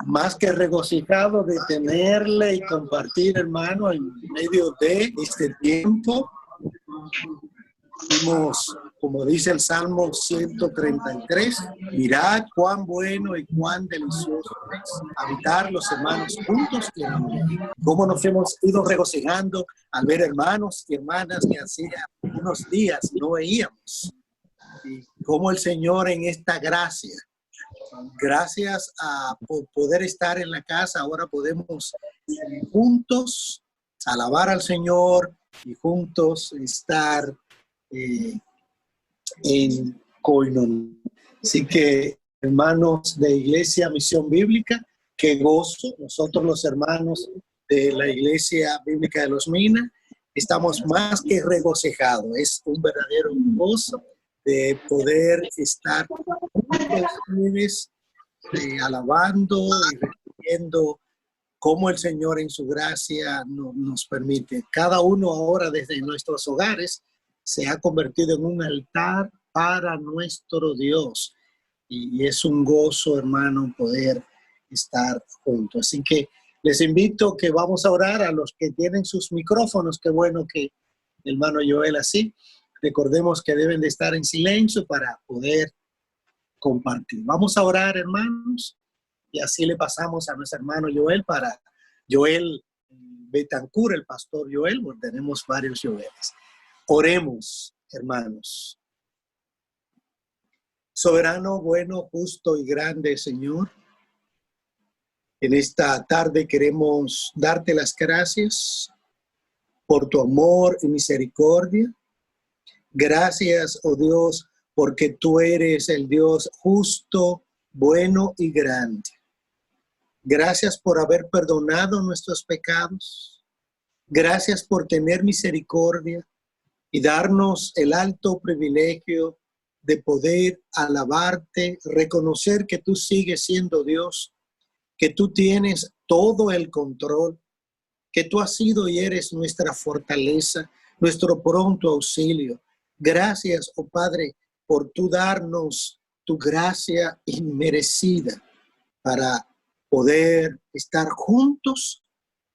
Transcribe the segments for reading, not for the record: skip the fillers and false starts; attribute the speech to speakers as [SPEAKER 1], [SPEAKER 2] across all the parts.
[SPEAKER 1] más que regocijado de tenerle y compartir, hermano, en medio de este tiempo. Vimos, como dice el Salmo 133, mirad cuán bueno y cuán delicioso es habitar los hermanos juntos y en armonía. Cómo nos hemos ido regocijando al ver hermanos y hermanas que hacía unos días no veíamos. Y cómo el Señor en esta gracia, gracias a poder estar en la casa, ahora podemos juntos alabar al Señor y juntos estar en koinonía. Así que, hermanos de Iglesia Misión Bíblica, qué gozo. Nosotros los hermanos de la Iglesia Bíblica de Los Minas estamos más que regocijados. Es un verdadero gozo de poder estar juntos ustedes, alabando y recibiendo cómo el Señor en su gracia nos permite. Cada uno ahora desde nuestros hogares se ha convertido en un altar para nuestro Dios. Y es un gozo, hermano, poder estar juntos. Así que les invito que vamos a orar a los que tienen sus micrófonos. Qué bueno que el hermano Joel así. Recordemos que deben de estar en silencio para poder compartir. Vamos a orar, hermanos, y así le pasamos a nuestro hermano Joel para Joel Betancur, el pastor Joel, porque tenemos varios Joeles. Oremos, hermanos. Soberano, bueno, justo y grande Señor, en esta tarde queremos darte las gracias por tu amor y misericordia. Gracias, oh Dios, porque tú eres el Dios justo, bueno y grande. Gracias por haber perdonado nuestros pecados. Gracias por tener misericordia y darnos el alto privilegio de poder alabarte, reconocer que tú sigues siendo Dios, que tú tienes todo el control, que tú has sido y eres nuestra fortaleza, nuestro pronto auxilio. Gracias, oh Padre, por tú darnos tu gracia inmerecida para poder estar juntos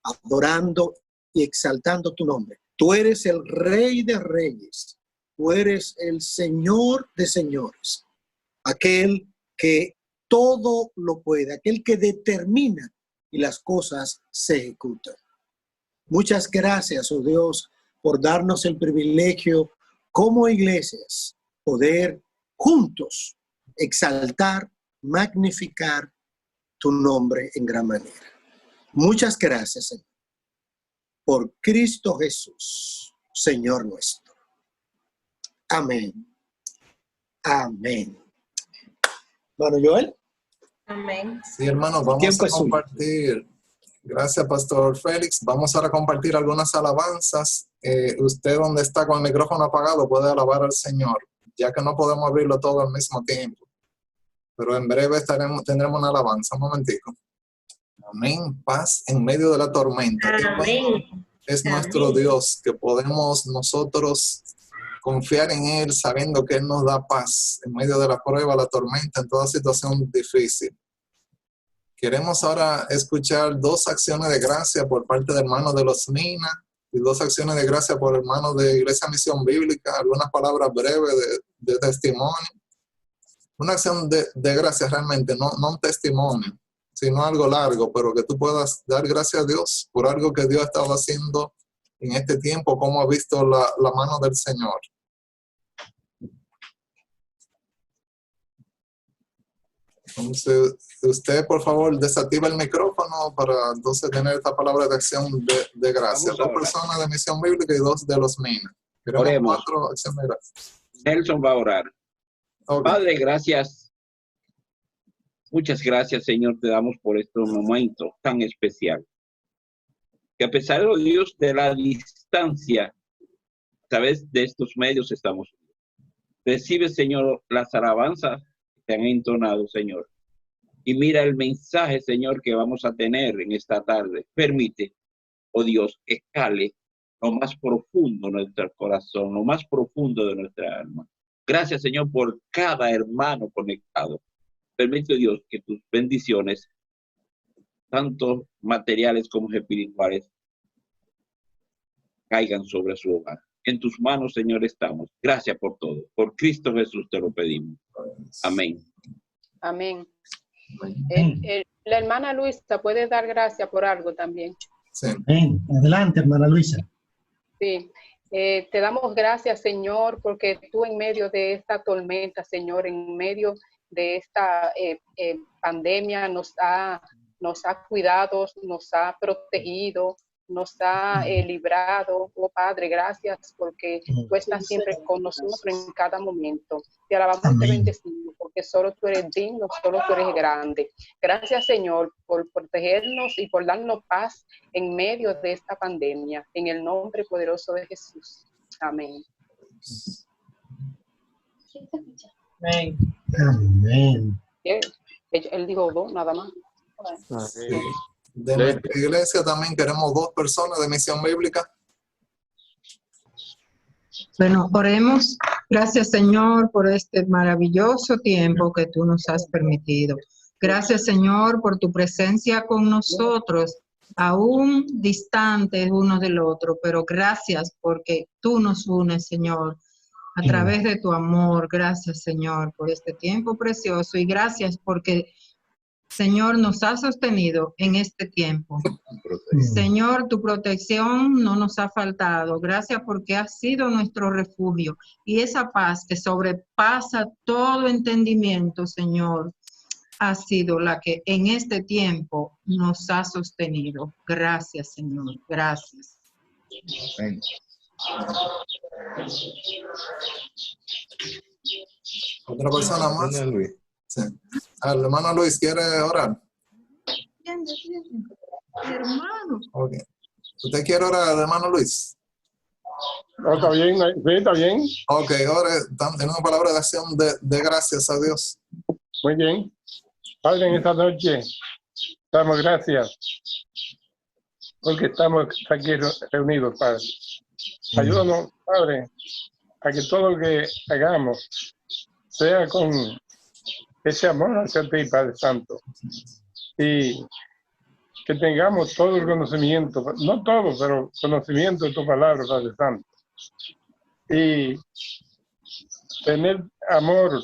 [SPEAKER 1] adorando y exaltando tu nombre. Tú eres el Rey de Reyes, tú eres el Señor de Señores, aquel que todo lo puede, aquel que determina y las cosas se ejecutan. Muchas gracias, oh Dios, por darnos el privilegio como iglesias poder juntos exaltar, magnificar tu nombre en gran manera. Muchas gracias, Señor, por Cristo Jesús, Señor nuestro. Amén. Amén. Bueno, Joel.
[SPEAKER 2] Amén.
[SPEAKER 3] Sí, hermano, vamos a compartir. Gracias, Pastor Félix. Vamos ahora a compartir algunas alabanzas. Usted, donde está con el micrófono apagado, puede alabar al Señor, ya que no podemos abrirlo todo al mismo tiempo. Pero en breve tendremos una alabanza. Un momentico. Amén. Paz en medio de la tormenta.
[SPEAKER 2] Amén.
[SPEAKER 3] Es nuestro Dios, que podemos nosotros confiar en Él, sabiendo que Él nos da paz en medio de la prueba, la tormenta, en toda situación difícil. Queremos ahora escuchar dos acciones de gracia por parte de hermanos de Los Minas y dos acciones de gracia por hermanos de Iglesia Misión Bíblica, algunas palabras breves de testimonio. Una acción de gracia realmente, no un testimonio, sino algo largo, pero que tú puedas dar gracias a Dios por algo que Dios ha estado haciendo en este tiempo, cómo ha visto la mano del Señor. Entonces, usted, por favor, desactiva el micrófono para entonces tener esta palabra de acción de gracia. Dos personas de Misión Bíblica y dos de Los Minas.
[SPEAKER 4] Oremos.
[SPEAKER 3] 4 acciones de gracia.
[SPEAKER 4] Nelson va a orar.
[SPEAKER 3] Okay.
[SPEAKER 4] Padre, gracias. Muchas gracias, Señor, te damos por este momento tan especial. Que a pesar de Dios de la distancia, a través de estos medios estamos. Recibe, Señor, las alabanzas que te han entonado, Señor. Y mira el mensaje, Señor, que vamos a tener en esta tarde. Permite, oh Dios, que cale lo más profundo de nuestro corazón, lo más profundo de nuestra alma. Gracias, Señor, por cada hermano conectado. Permite, Dios, que tus bendiciones tanto materiales como espirituales, caigan sobre su hogar. En tus manos, Señor, estamos. Gracias por todo. Por Cristo Jesús te lo pedimos. Amén.
[SPEAKER 5] Amén. La hermana Luisa puede dar gracias por algo también.
[SPEAKER 3] Sí.
[SPEAKER 1] Amén. Adelante, hermana Luisa.
[SPEAKER 5] Sí. Te damos gracias, Señor, porque tú en medio de esta tormenta, Señor, en medio de esta pandemia nos ha cuidado, nos ha protegido, nos ha librado. Oh Padre, gracias porque tú estás siempre con nosotros en cada momento. Te alabamos y te bendecimos porque solo tú eres digno, solo tú eres grande. Gracias, Señor, por protegernos y por darnos paz en medio de esta pandemia. En el nombre poderoso de Jesús. Amén.
[SPEAKER 1] Amén. Amén.
[SPEAKER 5] Él dijo dos, nada más.
[SPEAKER 3] Sí. De nuestra iglesia también queremos 2 personas de misión bíblica.
[SPEAKER 6] Bueno, oremos. Gracias, Señor, por este maravilloso tiempo que tú nos has permitido. Gracias, Señor, por tu presencia con nosotros, aún distantes uno del otro, pero gracias porque tú nos unes, Señor, a través de tu amor. Gracias, Señor, por este tiempo precioso y gracias porque, Señor, nos has sostenido en este tiempo. Señor, tu protección no nos ha faltado. Gracias porque has sido nuestro refugio. Y esa paz que sobrepasa todo entendimiento, Señor, ha sido la que en este tiempo nos ha sostenido. Gracias, Señor. Gracias.
[SPEAKER 3] Amén. ¿Otra persona más? Sí. El hermano Luis quiere orar.
[SPEAKER 6] Hermano.
[SPEAKER 3] Okay. ¿Usted quiere orar, hermano Luis?
[SPEAKER 7] No, está bien, sí, está bien.
[SPEAKER 3] Ok, ahora en una palabra de acción de gracias a Dios.
[SPEAKER 7] Muy bien. Padre, en esta noche damos gracias porque estamos aquí reunidos, Padre. Ayúdanos, Padre, a que todo lo que hagamos sea con ese amor hacia ti, Padre Santo. Y que tengamos todo el conocimiento, no todo, pero conocimiento de tu palabra, Padre Santo. Y tener amor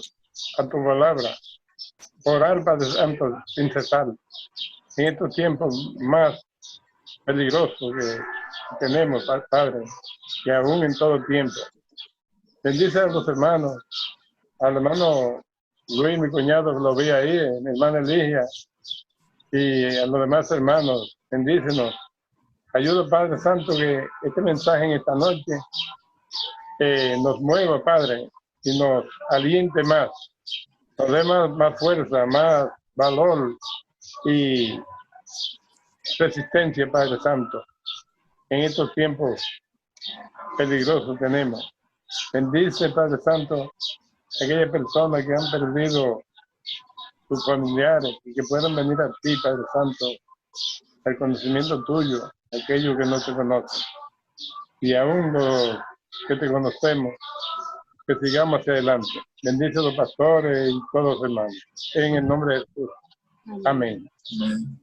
[SPEAKER 7] a tu palabra, orar, Padre Santo, sin cesar, en estos tiempos más peligrosos que tenemos, Padre, y aún en todo tiempo. Bendice a los hermanos, al hermano Luis, mi cuñado, que lo vi ahí, mi hermana Eligia, y a los demás hermanos, bendícenos. Ayuda, Padre Santo, que este mensaje en esta noche nos mueva, Padre, y nos aliente más, nos dé más fuerza, más valor y resistencia, Padre Santo. En estos tiempos peligrosos tenemos. Bendice, Padre Santo, a aquellas personas que han perdido sus familiares y que puedan venir a ti, Padre Santo, al conocimiento tuyo, aquellos que no te conocen. Y aún los que te conocemos, que sigamos hacia adelante. Bendice a los pastores y todos los hermanos. En el nombre de Jesús. Amén.
[SPEAKER 3] Amén.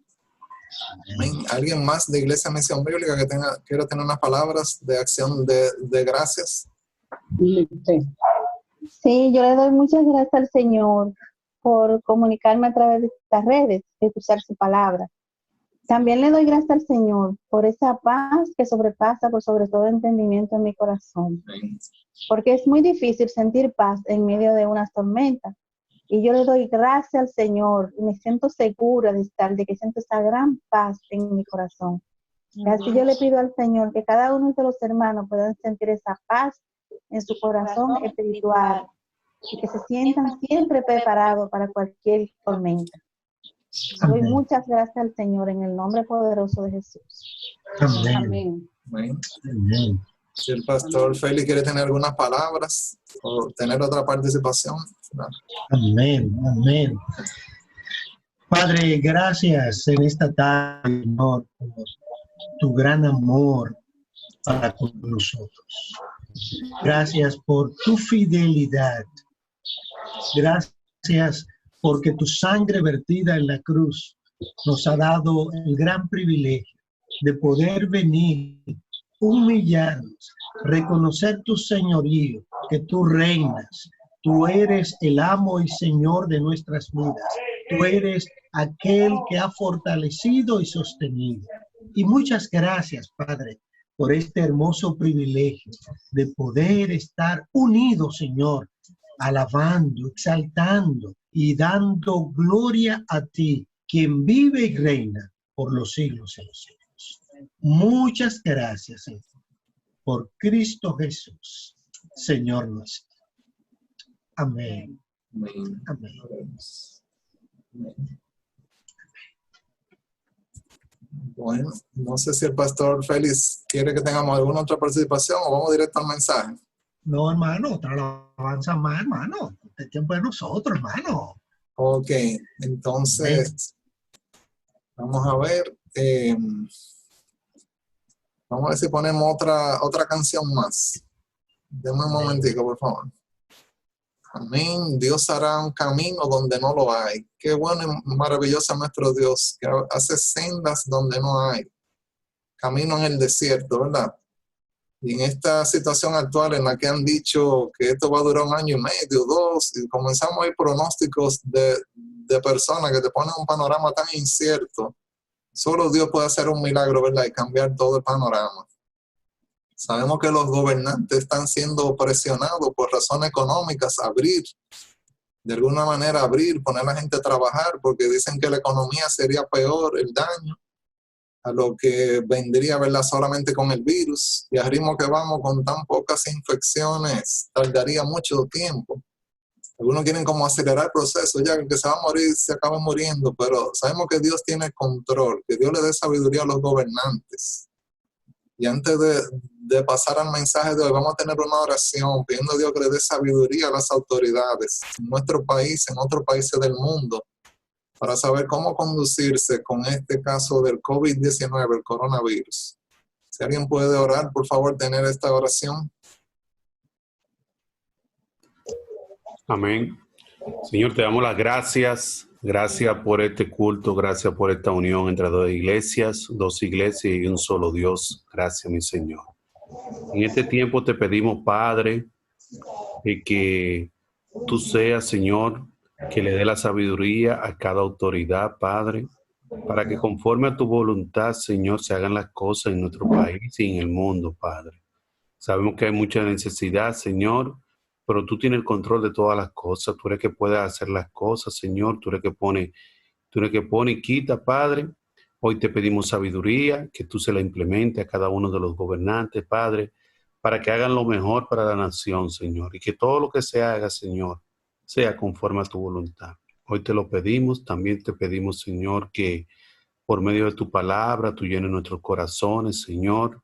[SPEAKER 3] Amén. ¿Alguien más de Iglesia Misión Bíblica que quiera tener unas palabras de acción de gracias?
[SPEAKER 2] Sí, yo le doy muchas gracias al Señor por comunicarme a través de estas redes, de escuchar su palabra. También le doy gracias al Señor por esa paz que sobrepasa por sobre todo entendimiento en mi corazón. Porque es muy difícil sentir paz en medio de una tormenta. Y yo le doy gracias al Señor y me siento segura de que siento esa gran paz en mi corazón. Y así yo le pido al Señor que cada uno de los hermanos puedan sentir esa paz en su corazón espiritual y que se sientan siempre preparados para cualquier tormenta. Doy muchas gracias al Señor en el nombre poderoso de Jesús.
[SPEAKER 1] Amén.
[SPEAKER 5] Amén.
[SPEAKER 3] Amén.
[SPEAKER 1] Amén.
[SPEAKER 3] Si el pastor Félix quiere tener algunas palabras o tener otra participación.
[SPEAKER 1] Amén. Amén. Padre, gracias en esta tarde, Señor, por tu gran amor para con nosotros. Gracias por tu fidelidad. Gracias porque tu sangre vertida en la cruz nos ha dado el gran privilegio de poder venir, humillarnos, reconocer tu señorío, que tú reinas, tú eres el amo y señor de nuestras vidas, tú eres aquel que ha fortalecido y sostenido. Y muchas gracias, Padre, por este hermoso privilegio de poder estar unidos, Señor, alabando, exaltando y dando gloria a ti, quien vive y reina por los siglos de los siglos. Muchas gracias, Señor, por Cristo Jesús, Señor nuestro. Amén.
[SPEAKER 3] Amén.
[SPEAKER 1] Amén.
[SPEAKER 3] Bueno, no sé si el pastor Félix quiere que tengamos alguna otra participación o vamos directo al mensaje.
[SPEAKER 1] No, hermano, otra alabanza más, hermano. Este tiempo es nosotros, hermano.
[SPEAKER 3] Ok, entonces, vamos a ver. Vamos a ver si ponemos otra canción más. Deme un momentico, por favor. Amén. Dios hará un camino donde no lo hay. Qué bueno y maravilloso es nuestro Dios, que hace sendas donde no hay. Camino en el desierto, ¿verdad? Y en esta situación actual en la que han dicho que esto va a durar 1 año y medio, 2, y comenzamos a ir pronósticos de personas que te ponen un panorama tan incierto, solo Dios puede hacer un milagro, ¿verdad? Y cambiar todo el panorama. Sabemos que los gobernantes están siendo presionados por razones económicas a abrir, de alguna manera abrir, poner a la gente a trabajar, porque dicen que la economía sería peor, el daño, a lo que vendría, ¿verdad? Solamente con el virus. Y al ritmo que vamos con tan pocas infecciones, tardaría mucho tiempo. Algunos quieren como acelerar el proceso, ya que el que se va a morir se acaba muriendo, pero sabemos que Dios tiene control, que Dios le dé sabiduría a los gobernantes. Y antes de pasar al mensaje de hoy, vamos a tener una oración pidiendo a Dios que le dé sabiduría a las autoridades en nuestro país, en otros países del mundo, para saber cómo conducirse con este caso del COVID-19, el coronavirus. Si alguien puede orar, por favor, tener esta oración.
[SPEAKER 8] Amén. Señor, te damos las gracias. Gracias por este culto, gracias por esta unión entre dos iglesias y un solo Dios. Gracias, mi Señor. En este tiempo te pedimos, Padre, que tú seas, Señor, que le dé la sabiduría a cada autoridad, Padre, para que conforme a tu voluntad, Señor, se hagan las cosas en nuestro país y en el mundo, Padre. Sabemos que hay mucha necesidad, Señor, pero tú tienes el control de todas las cosas. Tú eres que puedes hacer las cosas, Señor. Tú eres que pone y quita, Padre. Hoy te pedimos sabiduría, que tú se la implementes a cada uno de los gobernantes, Padre, para que hagan lo mejor para la nación, Señor. Y que todo lo que se haga, Señor, sea conforme a tu voluntad. Hoy te lo pedimos. También te pedimos, Señor, que por medio de tu palabra tú llenes nuestros corazones, Señor,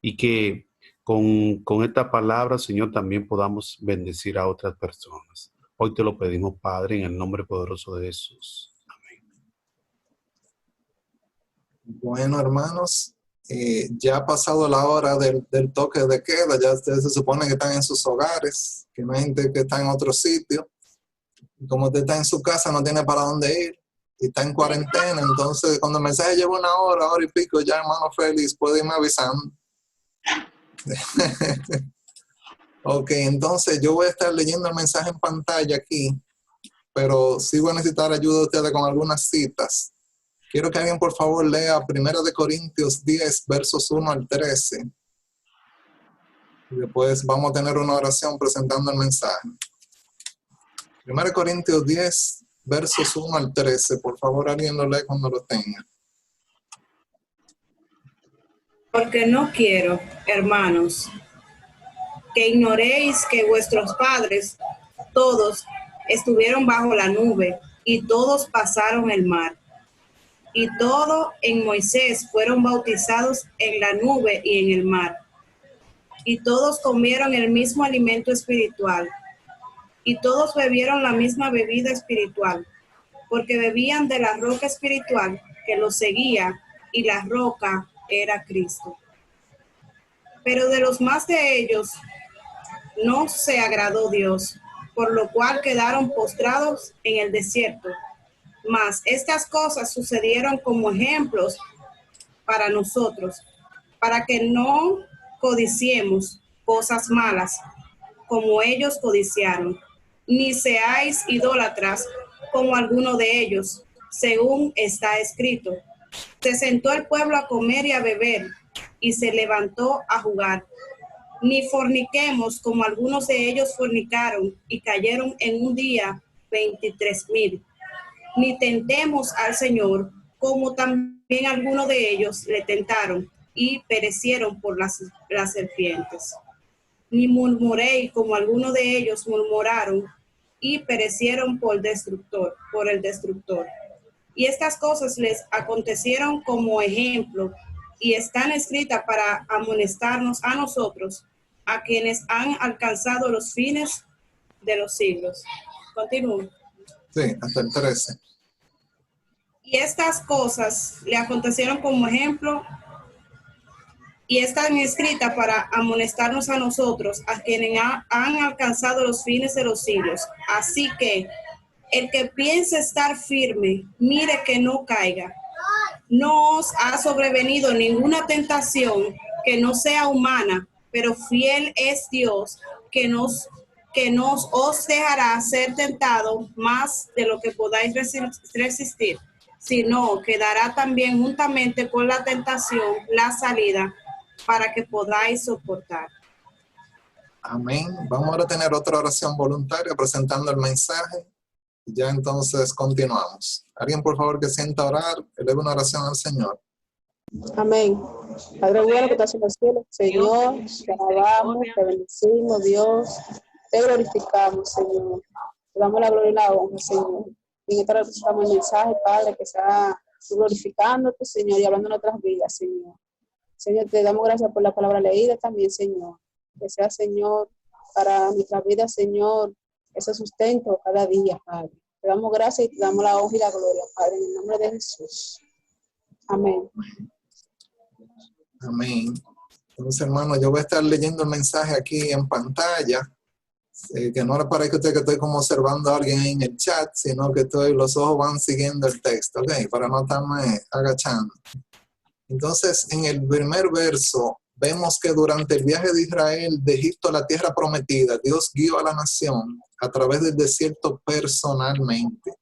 [SPEAKER 8] y que con esta palabra, Señor, también podamos bendecir a otras personas. Hoy te lo pedimos, Padre, en el nombre poderoso de Jesús. Amén.
[SPEAKER 3] Bueno, hermanos, ya ha pasado la hora del toque de queda. Ya ustedes se supone que están en sus hogares, que no hay gente que está en otro sitio. Y como usted está en su casa, no tiene para dónde ir y está en cuarentena. Entonces, cuando el mensaje lleva 1 hora, 1 hora y pico, ya, hermano Félix, puede irme avisando. Ok, entonces yo voy a estar leyendo el mensaje en pantalla aquí, pero sí voy a necesitar ayuda de ustedes con algunas citas. Quiero que alguien por favor lea 1 Corintios 10, versos 1 al 13. Y después vamos a tener una oración presentando el mensaje. 1 Corintios 10, versos 1 al 13. Por favor, alguien lo lee cuando lo tenga.
[SPEAKER 9] Porque no quiero, hermanos, que ignoréis que vuestros padres todos estuvieron bajo la nube y todos pasaron el mar. Y todos en Moisés fueron bautizados en la nube y en el mar. Y todos comieron el mismo alimento espiritual. Y todos bebieron la misma bebida espiritual, porque bebían de la roca espiritual que los seguía, y la roca era Cristo. Pero de los más de ellos no se agradó Dios, por lo cual quedaron postrados en el desierto. Mas estas cosas sucedieron como ejemplos para nosotros, para que no codiciemos cosas malas como ellos codiciaron, ni seáis idólatras como alguno de ellos, según está escrito. Se sentó el pueblo a comer y a beber, y se levantó a jugar. Ni forniquemos como algunos de ellos fornicaron y cayeron en un día 23,000. Ni tentemos al Señor como también algunos de ellos le tentaron y perecieron por las serpientes. Ni murmuréis como algunos de ellos murmuraron y perecieron por el destructor. Y estas cosas les acontecieron como ejemplo y están escritas para amonestarnos a nosotros, a quienes han alcanzado los fines de los siglos. Continúo.
[SPEAKER 3] Sí, hasta el 13.
[SPEAKER 9] Y estas cosas le acontecieron como ejemplo y están escritas para amonestarnos a nosotros, a quienes han alcanzado los fines de los siglos. Así que el que piense estar firme, mire que no caiga. No os ha sobrevenido ninguna tentación que no sea humana, pero fiel es Dios, que nos os dejará ser tentado más de lo que podáis resistir, sino que dará también juntamente con la tentación la salida para que podáis soportar.
[SPEAKER 3] Amén. Vamos ahora a tener otra oración voluntaria presentando el mensaje. Ya entonces continuamos. Alguien, por favor, que sienta orar, eleve una oración al Señor.
[SPEAKER 10] Amén. Padre bueno que estás en los cielos, Señor, te alabamos, te bendecimos, Dios, te glorificamos, Señor. Te damos la gloria y la honra, Señor. Y en esta hora presentamos el mensaje, Padre, que sea glorificándote, Señor, y hablando en nuestras vidas, Señor. Señor, te damos gracias por la palabra leída también, Señor. Que sea, Señor, para nuestra vida, Señor, ese sustento cada día, Padre. Te damos gracias y te damos la honra y la gloria, Padre, en el nombre de Jesús. Amén.
[SPEAKER 3] Amén. Entonces, hermano, yo voy a estar leyendo el mensaje aquí en pantalla, que no le parezca a usted que estoy como observando a alguien en el chat, sino que los ojos van siguiendo el texto, ¿ok? Para no estarme agachando. Entonces, en el primer verso, vemos que durante el viaje de Israel de Egipto a la tierra prometida, Dios guió a la nación a través del desierto personalmente.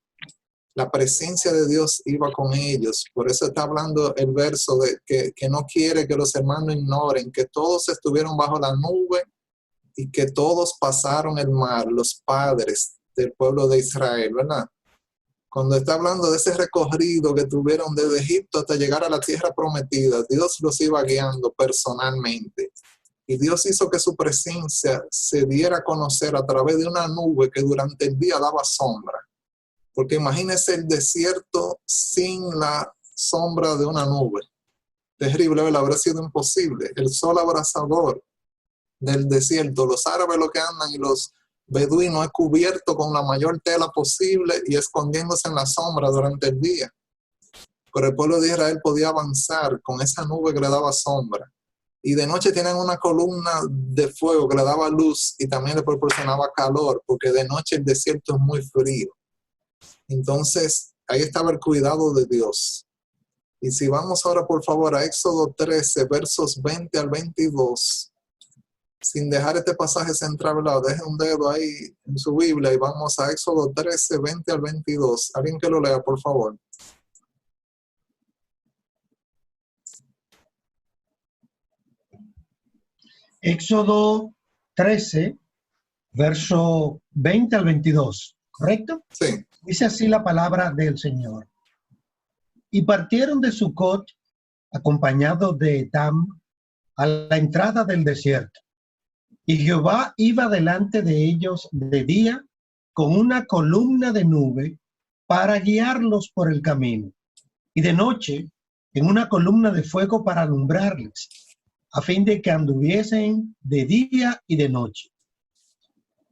[SPEAKER 3] La presencia de Dios iba con ellos. Por eso está hablando el verso de que no quiere que los hermanos ignoren que todos estuvieron bajo la nube y que todos pasaron el mar, los padres del pueblo de Israel, ¿verdad? Cuando está hablando de ese recorrido que tuvieron desde Egipto hasta llegar a la tierra prometida, Dios los iba guiando personalmente. Y Dios hizo que su presencia se diera a conocer a través de una nube que durante el día daba sombra. Porque imagínense el desierto sin la sombra de una nube. Terrible, ¿verdad? Habría sido imposible. El sol abrasador del desierto, los árabes lo que andan y los beduinos es cubierto con la mayor tela posible y escondiéndose en la sombra durante el día. Pero el pueblo de Israel podía avanzar con esa nube que le daba sombra. Y de noche tienen una columna de fuego que le daba luz y también le proporcionaba calor, porque de noche el desierto es muy frío. Entonces, ahí estaba el cuidado de Dios. Y si vamos ahora, por favor, a Éxodo 13, versos 20 al 22, sin dejar este pasaje central, ¿verdad? Deje un dedo ahí en su Biblia y vamos a Éxodo 13, 20 al 22. Alguien que lo lea, por favor.
[SPEAKER 11] Éxodo 13, verso 20 al 22, ¿correcto?
[SPEAKER 3] Sí.
[SPEAKER 11] Dice así la palabra del Señor. Y partieron de Sucot, acompañados de Etam, a la entrada del desierto. Y Jehová iba delante de ellos de día con una columna de nube para guiarlos por el camino, y de noche en una columna de fuego para alumbrarles, a fin de que anduviesen de día y de noche.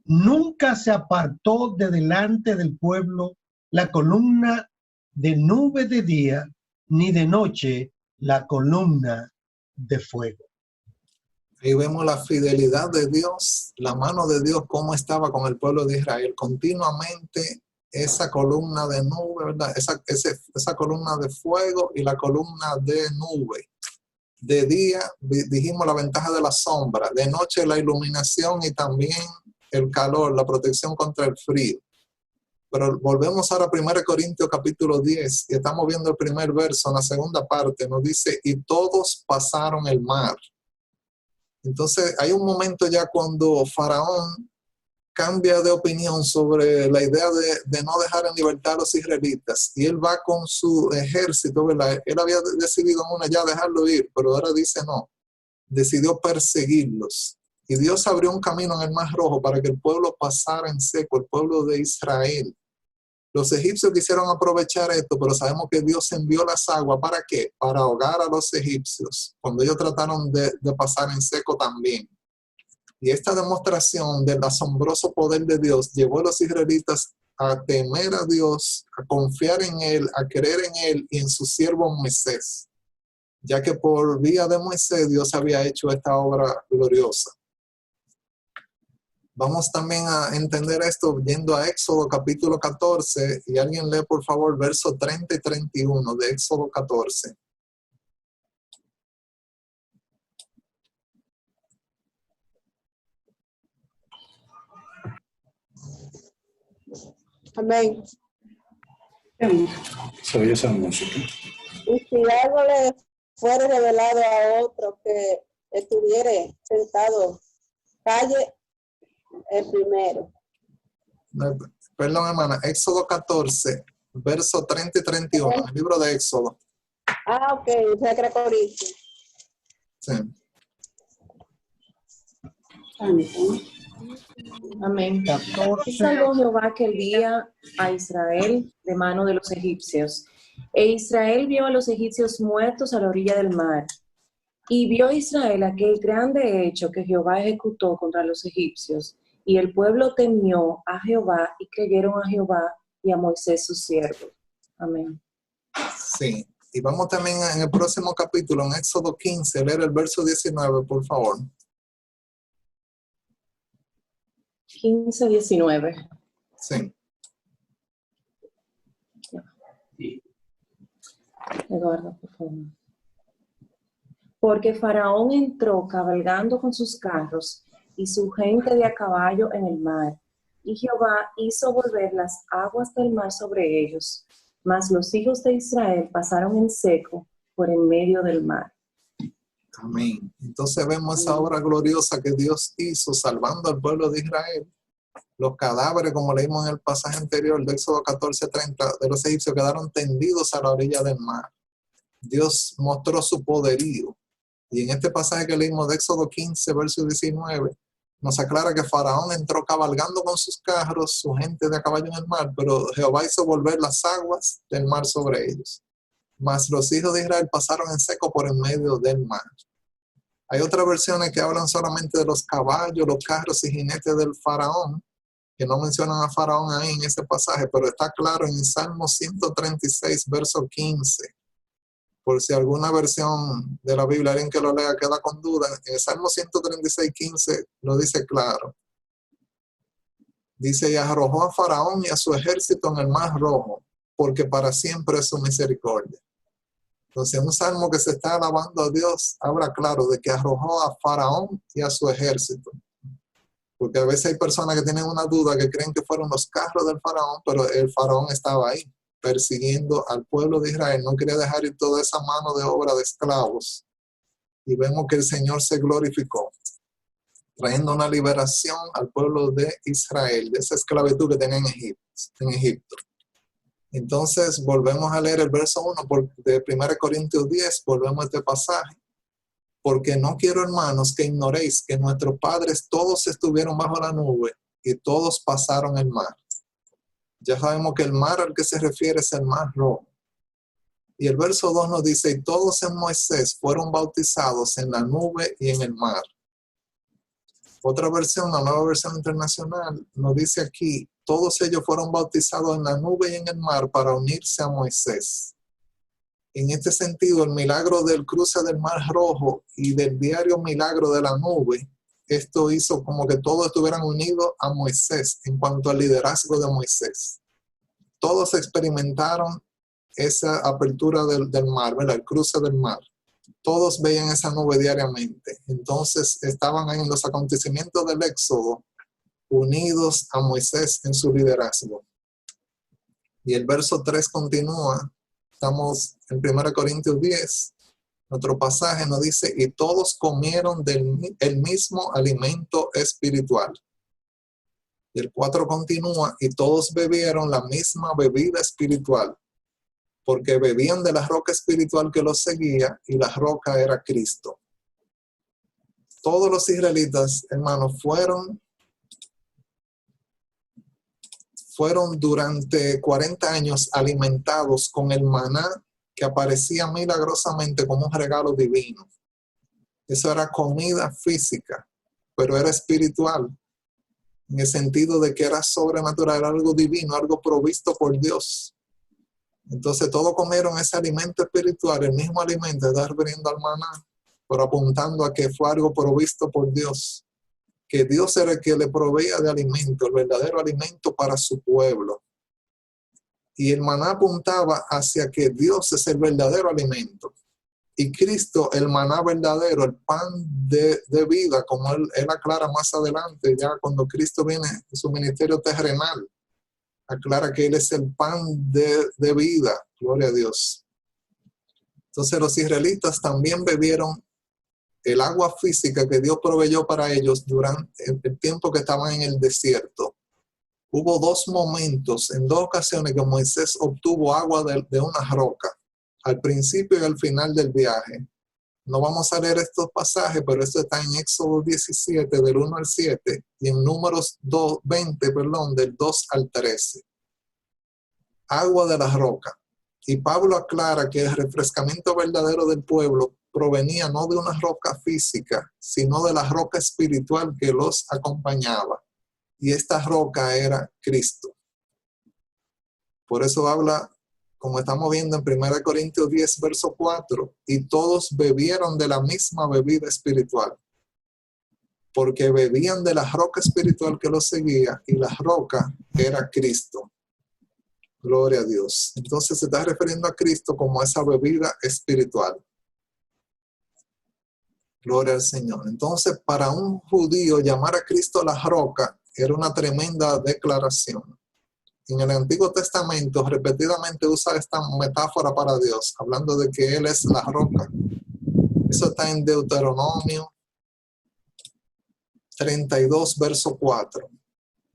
[SPEAKER 11] Nunca se apartó de delante del pueblo la columna de nube de día, ni de noche la columna de fuego.
[SPEAKER 3] Ahí vemos la fidelidad de Dios, la mano de Dios, cómo estaba con el pueblo de Israel. Continuamente esa columna de nube, ¿verdad? Esa columna de fuego y la columna de nube. De día dijimos la ventaja de la sombra, de noche la iluminación y también el calor, la protección contra el frío. Pero volvemos ahora a 1 Corintios capítulo 10 y estamos viendo el primer verso, en la segunda parte nos dice, y todos pasaron el mar. Entonces hay un momento ya cuando Faraón cambia de opinión sobre la idea de no dejar en libertad a los israelitas y él va con su ejército, ¿verdad? Él había decidido en una ya dejarlo ir, pero ahora dice no, decidió perseguirlos. Y Dios abrió un camino en el Mar Rojo para que el pueblo pasara en seco, el pueblo de Israel. Los egipcios quisieron aprovechar esto, pero sabemos que Dios envió las aguas, ¿para qué? Para ahogar a los egipcios, cuando ellos trataron de pasar en seco también. Y esta demostración del asombroso poder de Dios llevó a los israelitas a temer a Dios, a confiar en Él, a creer en Él y en su siervo Moisés, ya que por vía de Moisés Dios había hecho esta obra gloriosa. Vamos también a entender esto yendo a Éxodo capítulo 14 y alguien lee por favor versos 30 y 31 de Éxodo 14.
[SPEAKER 10] Amén.
[SPEAKER 12] Se oye esa música.
[SPEAKER 10] Y si algo le fuere revelado a otro que estuviere sentado, calle el primero.
[SPEAKER 3] Perdón, hermana, Éxodo 14, verso 30 y 31, el libro de Éxodo.
[SPEAKER 10] Ah, ok, Secre Corintios.
[SPEAKER 3] Sí.
[SPEAKER 13] Amén. Y salvó Jehová aquel día a Israel de mano de los egipcios. E Israel vio a los egipcios muertos a la orilla del mar. Y vio Israel aquel grande hecho que Jehová ejecutó contra los egipcios. Y el pueblo temió a Jehová y creyeron a Jehová y a Moisés su siervo. Amén.
[SPEAKER 3] Sí. Y vamos también en el próximo capítulo, en Éxodo 15, leer el verso 19, por favor.
[SPEAKER 13] 15, 19.
[SPEAKER 3] Sí.
[SPEAKER 13] Eduardo, por favor. Porque Faraón entró cabalgando con sus carros y su gente de a caballo en el mar, y Jehová hizo volver las aguas del mar sobre ellos, mas los hijos de Israel pasaron en seco por en medio del mar.
[SPEAKER 3] Amén. Entonces vemos esa obra gloriosa que Dios hizo salvando al pueblo de Israel. Los cadáveres, como leímos en el pasaje anterior de Éxodo 14:30, de los egipcios quedaron tendidos a la orilla del mar. Dios mostró su poderío. Y en este pasaje que leímos de Éxodo 15, verso 19, nos aclara que Faraón entró cabalgando con sus carros, su gente de a caballo en el mar, pero Jehová hizo volver las aguas del mar sobre ellos. Mas los hijos de Israel pasaron en seco por en medio del mar. Hay otras versiones que hablan solamente de los caballos, los carros y jinetes del Faraón, que no mencionan a Faraón ahí en ese pasaje, pero está claro en Salmo 136, verso 15. Por si alguna versión de la Biblia, alguien que lo lea queda con duda, en el Salmo 136, 15 lo dice claro. Dice, y arrojó a Faraón y a su ejército en el Mar Rojo, porque para siempre es su misericordia. Entonces, un salmo que se está alabando a Dios, habla claro de que arrojó a Faraón y a su ejército. Porque a veces hay personas que tienen una duda, que creen que fueron los carros del Faraón, pero el Faraón estaba ahí, persiguiendo al pueblo de Israel. No quería dejar ir toda esa mano de obra de esclavos. Y vemos que el Señor se glorificó, trayendo una liberación al pueblo de Israel, de esa esclavitud que tenía en Egipto. Entonces, volvemos a leer el verso 1 de 1 Corintios 10, volvemos a este pasaje. Porque no quiero, hermanos, que ignoréis que nuestros padres todos estuvieron bajo la nube y todos pasaron el mar. Ya sabemos que el mar al que se refiere es el Mar Rojo. Y el verso 2 nos dice, y todos en Moisés fueron bautizados en la nube y en el mar. Otra versión, la Nueva Versión Internacional, nos dice aquí, todos ellos fueron bautizados en la nube y en el mar para unirse a Moisés. En este sentido, el milagro del cruce del Mar Rojo y del diario milagro de la nube, esto hizo como que todos estuvieran unidos a Moisés en cuanto al liderazgo de Moisés. todos experimentaron esa apertura del mar, ¿verdad? El cruce del mar. Todos veían esa nube diariamente. Entonces estaban ahí en los acontecimientos del Éxodo, unidos a Moisés en su liderazgo. Y el verso 3 continúa. Estamos en 1 Corintios 10. Nuestro pasaje nos dice, y todos comieron el mismo alimento espiritual. Y el 4 continúa, y todos bebieron la misma bebida espiritual, porque bebían de la roca espiritual que los seguía, y la roca era Cristo. Todos los israelitas, hermanos, fueron durante 40 años alimentados con el maná que aparecía milagrosamente como un regalo divino. Eso era comida física, pero era espiritual, en el sentido de que era sobrenatural, era algo divino, algo provisto por Dios. Entonces todos comieron ese alimento espiritual, el mismo alimento, está refiriendo al maná, pero apuntando a que fue algo provisto por Dios. Que Dios era el que le proveía de alimento, el verdadero alimento para su pueblo. Y el maná apuntaba hacia que Dios es el verdadero alimento. Y Cristo, el maná verdadero, el pan de vida, como él aclara más adelante, ya cuando Cristo viene en su ministerio terrenal, aclara que Él es el pan de vida. Gloria a Dios. Entonces los israelitas también bebieron el agua física que Dios proveyó para ellos durante el tiempo que estaban en el desierto. Hubo 2 momentos, en 2 ocasiones, que Moisés obtuvo agua de una roca, al principio y al final del viaje. No vamos a leer estos pasajes, pero esto está en Éxodo 17, del 1 al 7, y en Números 20, del 2 al 13. Agua de la roca. Y Pablo aclara que el refrescamiento verdadero del pueblo provenía no de una roca física, sino de la roca espiritual que los acompañaba. Y esta roca era Cristo. Por eso habla, como estamos viendo en 1 Corintios 10, verso 4, y todos bebieron de la misma bebida espiritual, porque bebían de la roca espiritual que los seguía, y la roca era Cristo. Gloria a Dios. Entonces se está refiriendo a Cristo como esa bebida espiritual. Gloria al Señor. Entonces, para un judío llamar a Cristo la roca era una tremenda declaración. En el Antiguo Testamento repetidamente usa esta metáfora para Dios, hablando de que Él es la roca. Eso está en Deuteronomio 32, verso 4.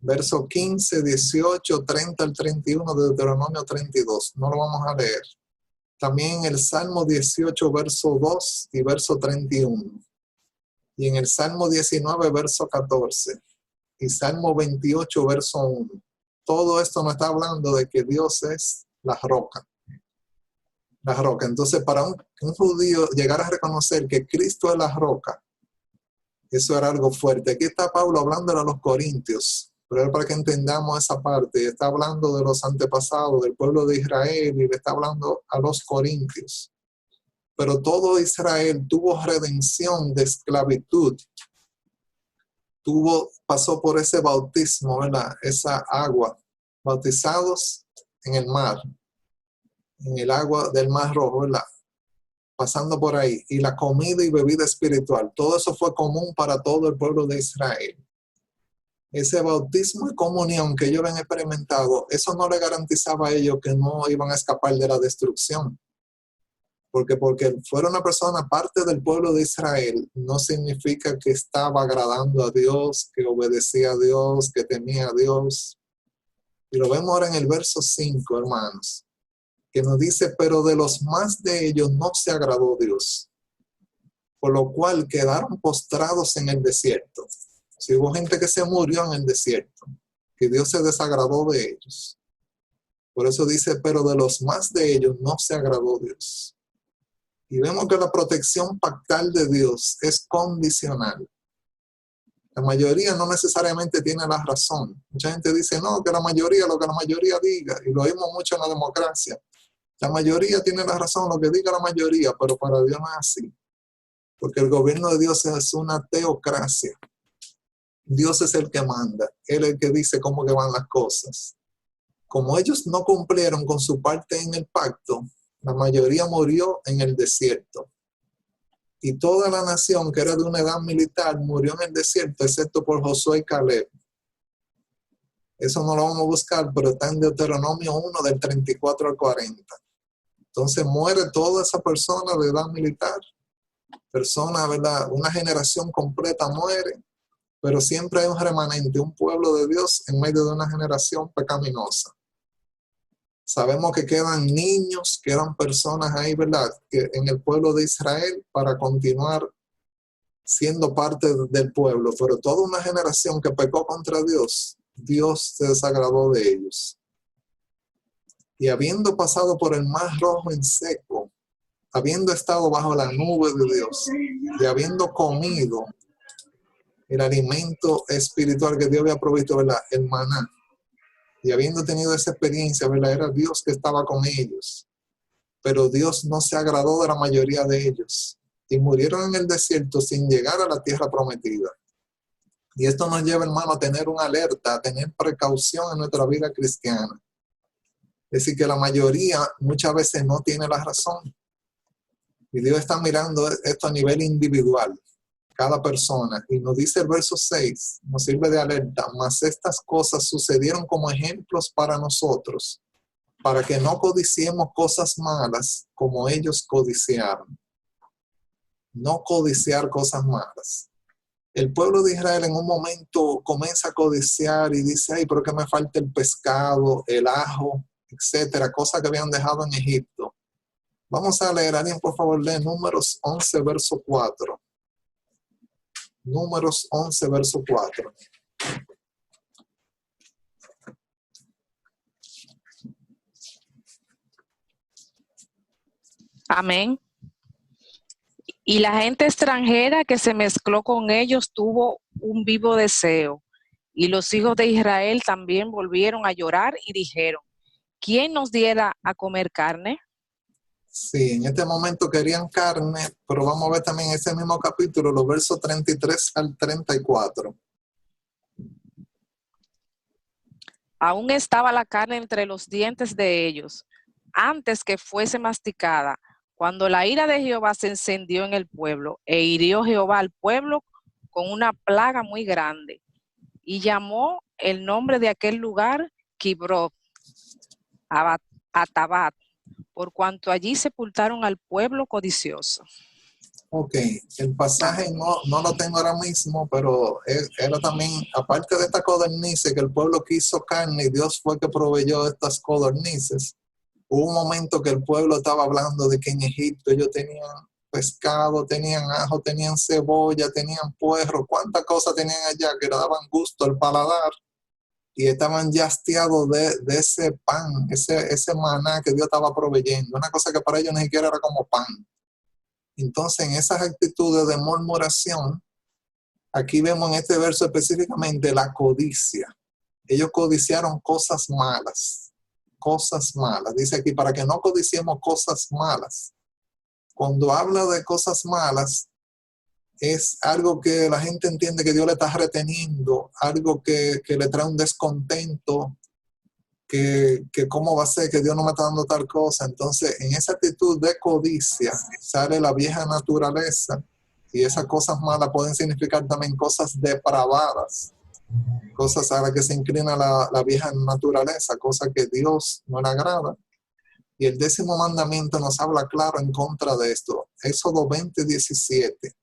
[SPEAKER 3] Verso 15, 18, 30 al 31 de Deuteronomio 32. No lo vamos a leer. También en el Salmo 18, verso 2 y verso 31. Y en el Salmo 19, verso 14. Y Salmo 28, verso 1. Todo esto nos está hablando de que Dios es la roca. La roca. Entonces, para un judío llegar a reconocer que Cristo es la roca, eso era algo fuerte. Aquí está Pablo hablando a los corintios. Pero para que entendamos esa parte, está hablando de los antepasados, del pueblo de Israel, y le está hablando a los corintios. Pero todo Israel tuvo redención de esclavitud. Pasó por ese bautismo, ¿verdad? Esa agua, bautizados en el mar, en el agua del Mar Rojo, ¿verdad? Pasando por ahí. Y la comida y bebida espiritual, todo eso fue común para todo el pueblo de Israel. Ese bautismo y comunión que ellos habían experimentado, eso no le garantizaba a ellos que no iban a escapar de la destrucción. Porque fuera una persona parte del pueblo de Israel, no significa que estaba agradando a Dios, que obedecía a Dios, que temía a Dios. Y lo vemos ahora en el verso 5, hermanos, que nos dice, pero de los más de ellos no se agradó Dios, por lo cual quedaron postrados en el desierto. Si hubo gente que se murió en el desierto, que Dios se desagradó de ellos. Por eso dice, pero de los más de ellos no se agradó Dios. Y vemos que la protección pactal de Dios es condicional. La mayoría no necesariamente tiene la razón. Mucha gente dice, no, que la mayoría, lo que la mayoría diga. Y lo oímos mucho en la democracia. La mayoría tiene la razón, lo que diga la mayoría, pero para Dios no es así. Porque el gobierno de Dios es una teocracia. Dios es el que manda. Él es el que dice cómo que van las cosas. Como ellos no cumplieron con su parte en el pacto, la mayoría murió en el desierto. Y toda la nación que era de una edad militar murió en el desierto, excepto por Josué y Caleb. Eso no lo vamos a buscar, pero está en Deuteronomio 1, del 34 al 40. Entonces muere toda esa persona de edad militar. Persona, ¿verdad? Una generación completa muere, pero siempre hay un remanente, un pueblo de Dios en medio de una generación pecaminosa. Sabemos que quedan niños, quedan personas ahí, ¿verdad? Que en el pueblo de Israel para continuar siendo parte del pueblo, pero toda una generación que pecó contra Dios, Dios se desagradó de ellos. Y habiendo pasado por el mar rojo en seco, habiendo estado bajo la nube de Dios y habiendo comido el alimento espiritual que Dios había provisto, ¿verdad? El maná, y habiendo tenido esa experiencia, ¿verdad? Era Dios que estaba con ellos, pero Dios no se agradó de la mayoría de ellos y murieron en el desierto sin llegar a la tierra prometida. Y esto nos lleva, hermano, a tener una alerta, a tener precaución en nuestra vida cristiana. Es decir, que la mayoría muchas veces no tiene la razón. Y Dios está mirando esto a nivel individual, cada persona. Y nos dice el verso 6, nos sirve de alerta, mas estas cosas sucedieron como ejemplos para nosotros, para que no codiciemos cosas malas como ellos codiciaron. No codiciar cosas malas. El pueblo de Israel en un momento comienza a codiciar y dice, ay, pero que me falta el pescado, el ajo, etcétera, cosas que habían dejado en Egipto. Vamos a leer, alguien por favor lee Números 11, verso 4. Números 11, verso 4.
[SPEAKER 12] Amén. Y la gente extranjera que se mezcló con ellos tuvo un vivo deseo. Y los hijos de Israel también volvieron a llorar y dijeron, ¿quién nos diera a comer carne?
[SPEAKER 3] Sí, en este momento querían carne, pero vamos a ver también ese mismo capítulo, los versos 33 al 34.
[SPEAKER 12] Aún estaba la carne entre los dientes de ellos, antes que fuese masticada, cuando la ira de Jehová se encendió en el pueblo, e hirió Jehová al pueblo con una plaga muy grande, y llamó el nombre de aquel lugar Kibroth Atabat, por cuanto allí sepultaron al pueblo codicioso.
[SPEAKER 3] Ok, el pasaje no lo tengo ahora mismo, pero era también, aparte de esta codornices, que el pueblo quiso carne y Dios fue que proveyó estas codornices. Hubo un momento que el pueblo estaba hablando de que en Egipto ellos tenían pescado, tenían ajo, tenían cebolla, tenían puerro, cuántas cosas tenían allá que le daban gusto al paladar. Y estaban ya hastiados de ese pan, ese maná que Dios estaba proveyendo. Una cosa que para ellos ni siquiera era como pan. Entonces, en esas actitudes de murmuración, aquí vemos en este verso específicamente la codicia. Ellos codiciaron cosas malas. Cosas malas. Dice aquí, para que no codiciemos cosas malas. Cuando habla de cosas malas, es algo que la gente entiende que Dios le está reteniendo, algo que le trae un descontento, que cómo va a ser que Dios no me está dando tal cosa. Entonces, en esa actitud de codicia sale la vieja naturaleza, y esas cosas malas pueden significar también cosas depravadas, cosas a las que se inclina la vieja naturaleza, cosas que Dios no le agrada. Y el 10º mandamiento nos habla claro en contra de esto. Éxodo 20:17.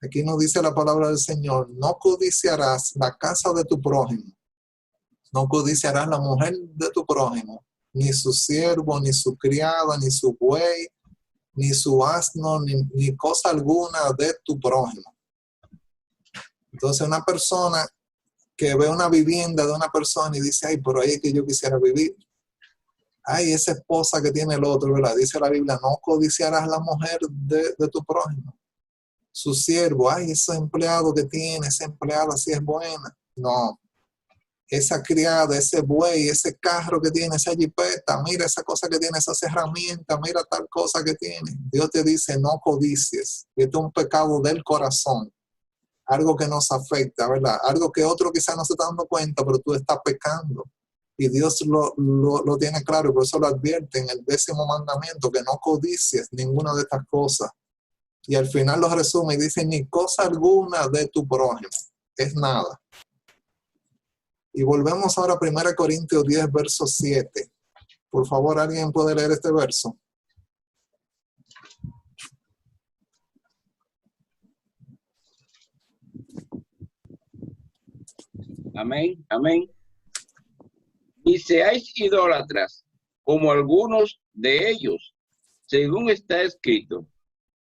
[SPEAKER 3] Aquí nos dice la palabra del Señor, no codiciarás la casa de tu prójimo, no codiciarás la mujer de tu prójimo, ni su siervo, ni su criada, ni su buey, ni su asno, ni cosa alguna de tu prójimo. Entonces una persona que ve una vivienda de una persona y dice, ay, por ahí es que yo quisiera vivir. Ay, esa esposa que tiene el otro, ¿verdad? Dice la Biblia, no codiciarás la mujer de tu prójimo. Su siervo, ay, ese empleado que tiene, esa empleada sí es buena. No. Esa criada, ese buey, ese carro que tiene, esa jipeta, mira esa cosa que tiene, esas herramientas, mira tal cosa que tiene. Dios te dice, no codicies. Esto es un pecado del corazón. Algo que nos afecta, ¿verdad? Algo que otro quizás no se está dando cuenta, pero tú estás pecando. Y Dios lo tiene claro, y por eso lo advierte en el 10º mandamiento, que no codicies ninguna de estas cosas. Y al final lo resume y dice, ni cosa alguna de tu prójimo, es nada. Y volvemos ahora a 1 Corintios 10, verso 7. Por favor, ¿alguien puede leer este verso?
[SPEAKER 4] Amén, amén. Y seáis idólatras, como algunos de ellos, según está escrito.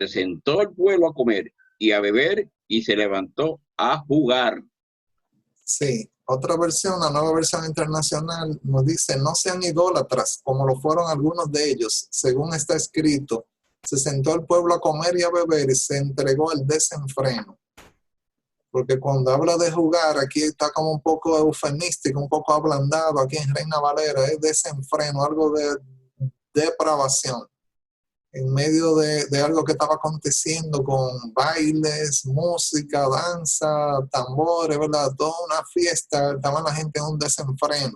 [SPEAKER 4] Se sentó el pueblo a comer y a beber y se levantó a jugar.
[SPEAKER 3] Sí, otra versión, la Nueva Versión Internacional, nos dice, no sean idólatras, como lo fueron algunos de ellos, según está escrito. Se sentó el pueblo a comer y a beber y se entregó al desenfreno. Porque cuando habla de jugar, aquí está como un poco eufemístico, un poco ablandado, aquí en Reina Valera, es desenfreno, algo de depravación, en medio de algo que estaba aconteciendo con bailes, música, danza, tambores, ¿verdad? Toda una fiesta, estaba la gente en un desenfreno.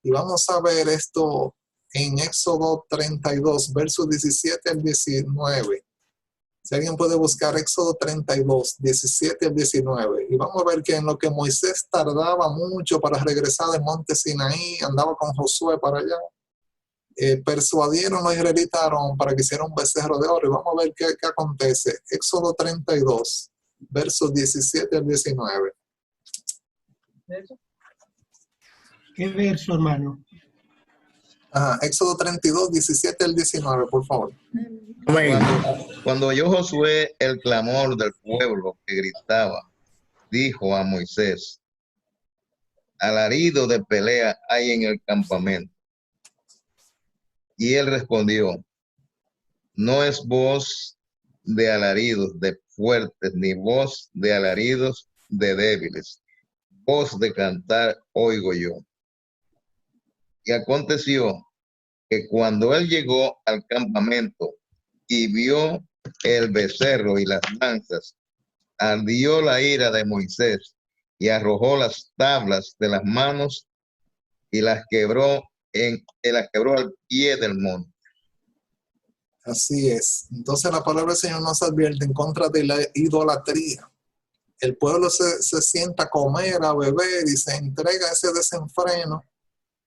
[SPEAKER 3] Y vamos a ver esto en Éxodo 32, versos 17 al 19. Si alguien puede buscar Éxodo 32, 17 al 19. Y vamos a ver que en lo que Moisés tardaba mucho para regresar del monte Sinaí, andaba con Josué para allá, persuadieron a los israelitas a Aarón para que hiciera un becerro de oro. Y vamos a ver qué acontece. Éxodo 32, versos 17 al 19.
[SPEAKER 11] ¿Qué verso, hermano?
[SPEAKER 3] Ajá, Éxodo 32, 17 al 19, por favor.
[SPEAKER 14] Cuando oyó Josué el clamor del pueblo que gritaba, dijo a Moisés, alarido de pelea hay en el campamento. Y él respondió, no es voz de alaridos de fuertes, ni voz de alaridos de débiles. Voz de cantar oigo yo. Y aconteció que cuando él llegó al campamento y vio el becerro y las danzas, ardió la ira de Moisés y arrojó las tablas de las manos y las quebró al pie del monte.
[SPEAKER 3] Así es. Entonces la palabra del Señor nos advierte en contra de la idolatría. El pueblo se sienta a comer, a beber y se entrega a ese desenfreno.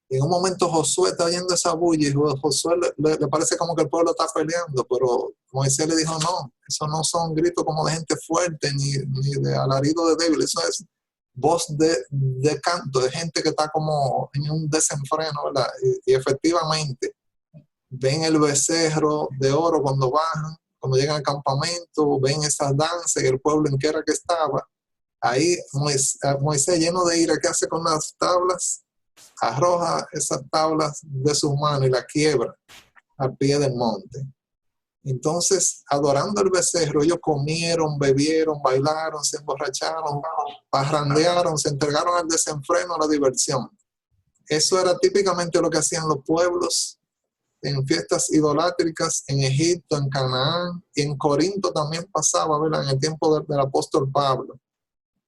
[SPEAKER 3] Y en un momento Josué está oyendo esa bulla y Josué le parece como que el pueblo está peleando, pero Moisés le dijo, no, eso no son gritos como de gente fuerte ni de alarido de débil, eso es voz de canto, de gente que está como en un desenfreno, ¿verdad? Y efectivamente ven el becerro de oro cuando bajan, cuando llegan al campamento, ven esas danzas y el pueblo en que era que estaba. Ahí Moisés lleno de ira, ¿qué hace con las tablas? Arroja esas tablas de sus manos y la quiebra al pie del monte. Entonces, adorando el becerro, ellos comieron, bebieron, bailaron, se emborracharon, parrandearon, se entregaron al desenfreno, a la diversión. Eso era típicamente lo que hacían los pueblos en fiestas idolátricas en Egipto, en Canaán, y en Corinto también pasaba, ¿verdad? En el tiempo del apóstol Pablo.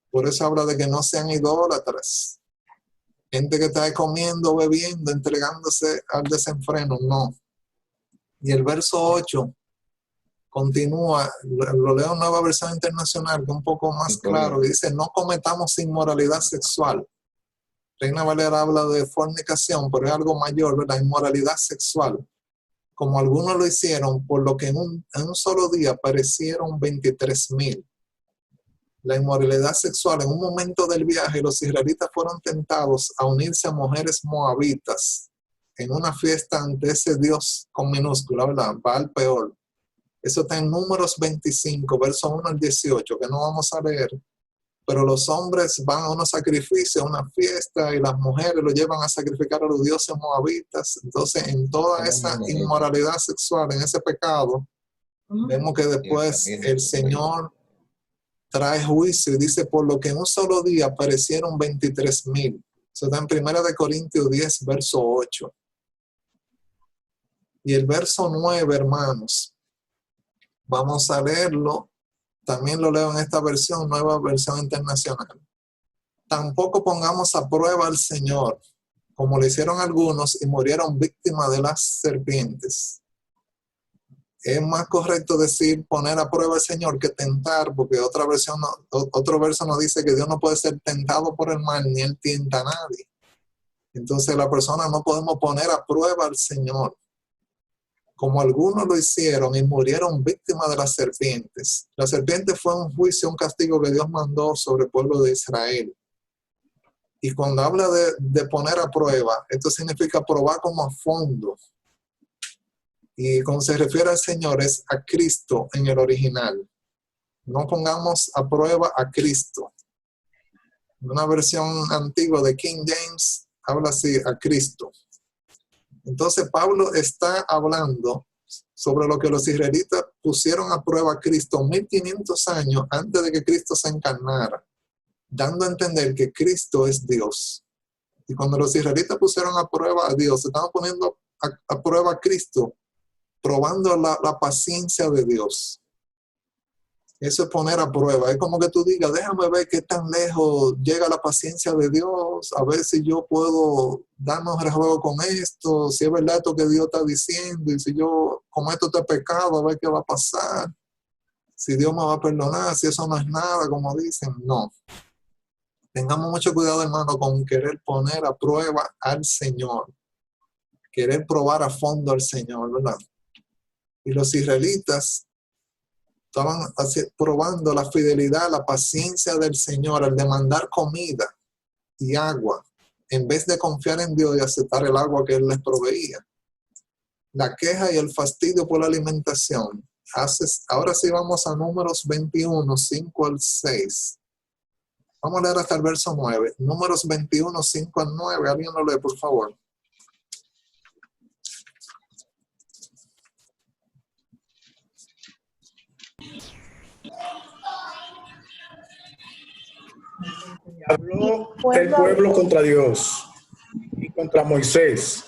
[SPEAKER 3] Por eso habla de que no sean idólatras. Gente que está comiendo, bebiendo, entregándose al desenfreno, no. Y el verso 8 continúa, lo leo en Nueva Versión Internacional, que es un poco más claro, y dice, no cometamos inmoralidad sexual. Reina Valera habla de fornicación, pero es algo mayor, ¿verdad? Inmoralidad sexual. Como algunos lo hicieron, por lo que en un solo día perecieron 23,000. La inmoralidad sexual, en un momento del viaje, los israelitas fueron tentados a unirse a mujeres moabitas en una fiesta ante ese Dios con minúscula, ¿verdad? Baal Peor. Eso está en Números 25, verso 1 al 18, que no vamos a leer. Pero los hombres van a unos sacrificios, a una fiesta, y las mujeres lo llevan a sacrificar a los dioses moabitas. Entonces, en toda esa inmoralidad sexual, en ese pecado, vemos que después el Señor trae juicio y dice, por lo que en un solo día perecieron 23,000. Eso está en 1 Corintios 10, verso 8. Y el verso 9, hermanos, vamos a leerlo. También lo leo en esta versión, Nueva Versión Internacional. Tampoco pongamos a prueba al Señor, como le hicieron algunos y murieron víctimas de las serpientes. Es más correcto decir poner a prueba al Señor que tentar, porque otro verso nos dice que Dios no puede ser tentado por el mal, ni Él tienta a nadie. Entonces la persona no podemos poner a prueba al Señor, como algunos lo hicieron y murieron víctimas de las serpientes. La serpiente fue un juicio, un castigo que Dios mandó sobre el pueblo de Israel. Y cuando habla de poner a prueba, esto significa probar como a fondo. Y cuando se refiere al Señor es a Cristo en el original. No pongamos a prueba a Cristo. En una versión antigua de King James habla así, a Cristo. Entonces Pablo está hablando sobre lo que los israelitas pusieron a prueba a Cristo 1500 años antes de que Cristo se encarnara, dando a entender que Cristo es Dios. Y cuando los israelitas pusieron a prueba a Dios, se estaban poniendo a prueba a Cristo, probando la paciencia de Dios. Eso es poner a prueba. Es como que tú digas, déjame ver qué tan lejos llega la paciencia de Dios, a ver si yo puedo darme un rejuego con esto, si es verdad esto que Dios está diciendo, y si yo cometo este pecado, a ver qué va a pasar, si Dios me va a perdonar, si eso no es nada, como dicen. No. Tengamos mucho cuidado, hermano, con querer poner a prueba al Señor, querer probar a fondo al Señor, ¿verdad? Y los israelitas estaban probando la fidelidad, la paciencia del Señor al demandar comida y agua, en vez de confiar en Dios y aceptar el agua que Él les proveía. La queja y el fastidio por la alimentación. Ahora sí vamos a Números 21, 5 al 6. Vamos a leer hasta el verso 9. Números 21, 5 al 9. ¿Alguien lo lee, por favor?
[SPEAKER 15] Habló el pueblo contra Dios y contra Moisés.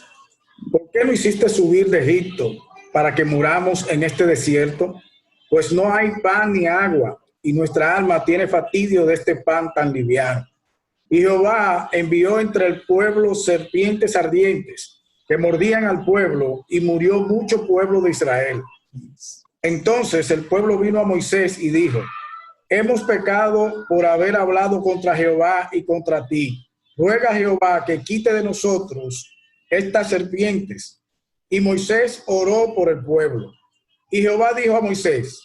[SPEAKER 15] ¿Por qué no hiciste subir de Egipto para que muramos en este desierto? Pues no hay pan ni agua, y nuestra alma tiene fastidio de este pan tan liviano. Y Jehová envió entre el pueblo serpientes ardientes que mordían al pueblo, y murió mucho pueblo de Israel. Entonces el pueblo vino a Moisés y dijo: hemos pecado por haber hablado contra Jehová y contra ti. Ruega a Jehová que quite de nosotros estas serpientes. Y Moisés oró por el pueblo. Y Jehová dijo a Moisés: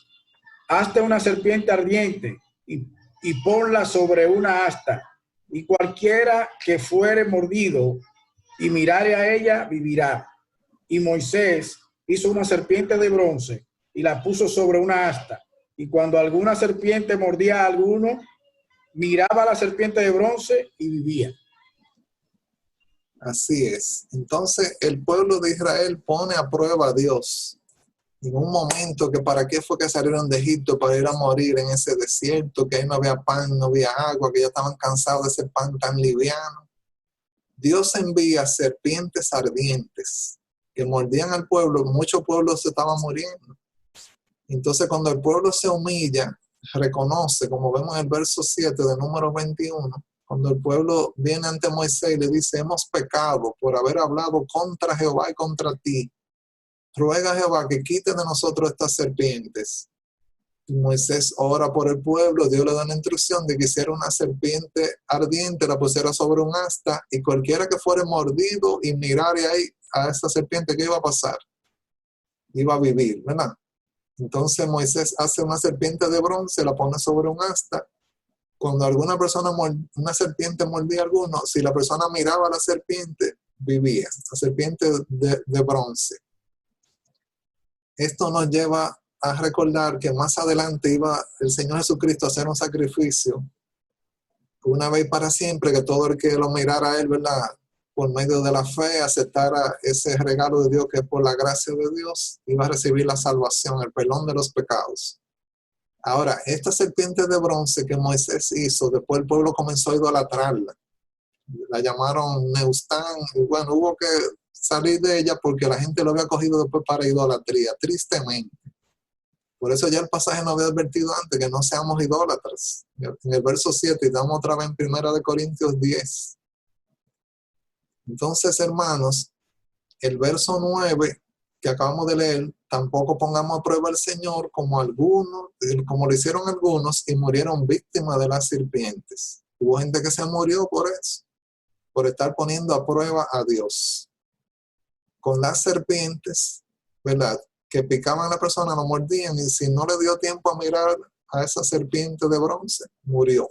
[SPEAKER 15] hazte una serpiente ardiente y ponla sobre una asta, y cualquiera que fuere mordido y mirare a ella vivirá. Y Moisés hizo una serpiente de bronce y la puso sobre una asta. Y cuando alguna serpiente mordía a alguno, miraba a la serpiente de bronce y vivía.
[SPEAKER 3] Así es. Entonces el pueblo de Israel pone a prueba a Dios. En un momento que para qué fue que salieron de Egipto, para ir a morir en ese desierto, que ahí no había pan, no había agua, que ya estaban cansados de ese pan tan liviano. Dios envía serpientes ardientes que mordían al pueblo. Muchos pueblos se estaban muriendo. Entonces cuando el pueblo se humilla, reconoce, como vemos en el verso 7 de Número 21, cuando el pueblo viene ante Moisés y le dice: hemos pecado por haber hablado contra Jehová y contra ti. Ruega a Jehová que quite de nosotros estas serpientes. Y Moisés ora por el pueblo. Dios le da una instrucción de que hiciera una serpiente ardiente, la pusiera sobre un asta, y cualquiera que fuera mordido y mirare ahí a esa serpiente, ¿qué iba a pasar? Iba a vivir, ¿verdad? Entonces Moisés hace una serpiente de bronce, la pone sobre un asta. Cuando alguna persona, una serpiente mordía a alguno, si la persona miraba a la serpiente, vivía. La serpiente de bronce. Esto nos lleva a recordar que más adelante iba el Señor Jesucristo a hacer un sacrificio, una vez para siempre, que todo el que lo mirara a Él, ¿verdad?, por medio de la fe, aceptara ese regalo de Dios, que es por la gracia de Dios, iba a recibir la salvación, el perdón de los pecados. Ahora, esta serpiente de bronce que Moisés hizo, después el pueblo comenzó a idolatrarla. La llamaron Neustán, y bueno, hubo que salir de ella porque la gente lo había cogido después para idolatría, tristemente. Por eso ya el pasaje nos había advertido antes que no seamos idólatras. En el verso 7, y damos otra vez en 1 Corintios 10. Entonces, hermanos, el verso 9 que acabamos de leer, tampoco pongamos a prueba al Señor como lo hicieron algunos y murieron víctimas de las serpientes. Hubo gente que se murió por eso, por estar poniendo a prueba a Dios. Con las serpientes, ¿verdad?, que picaban a la persona, lo mordían, y si no le dio tiempo a mirar a esa serpiente de bronce, murió.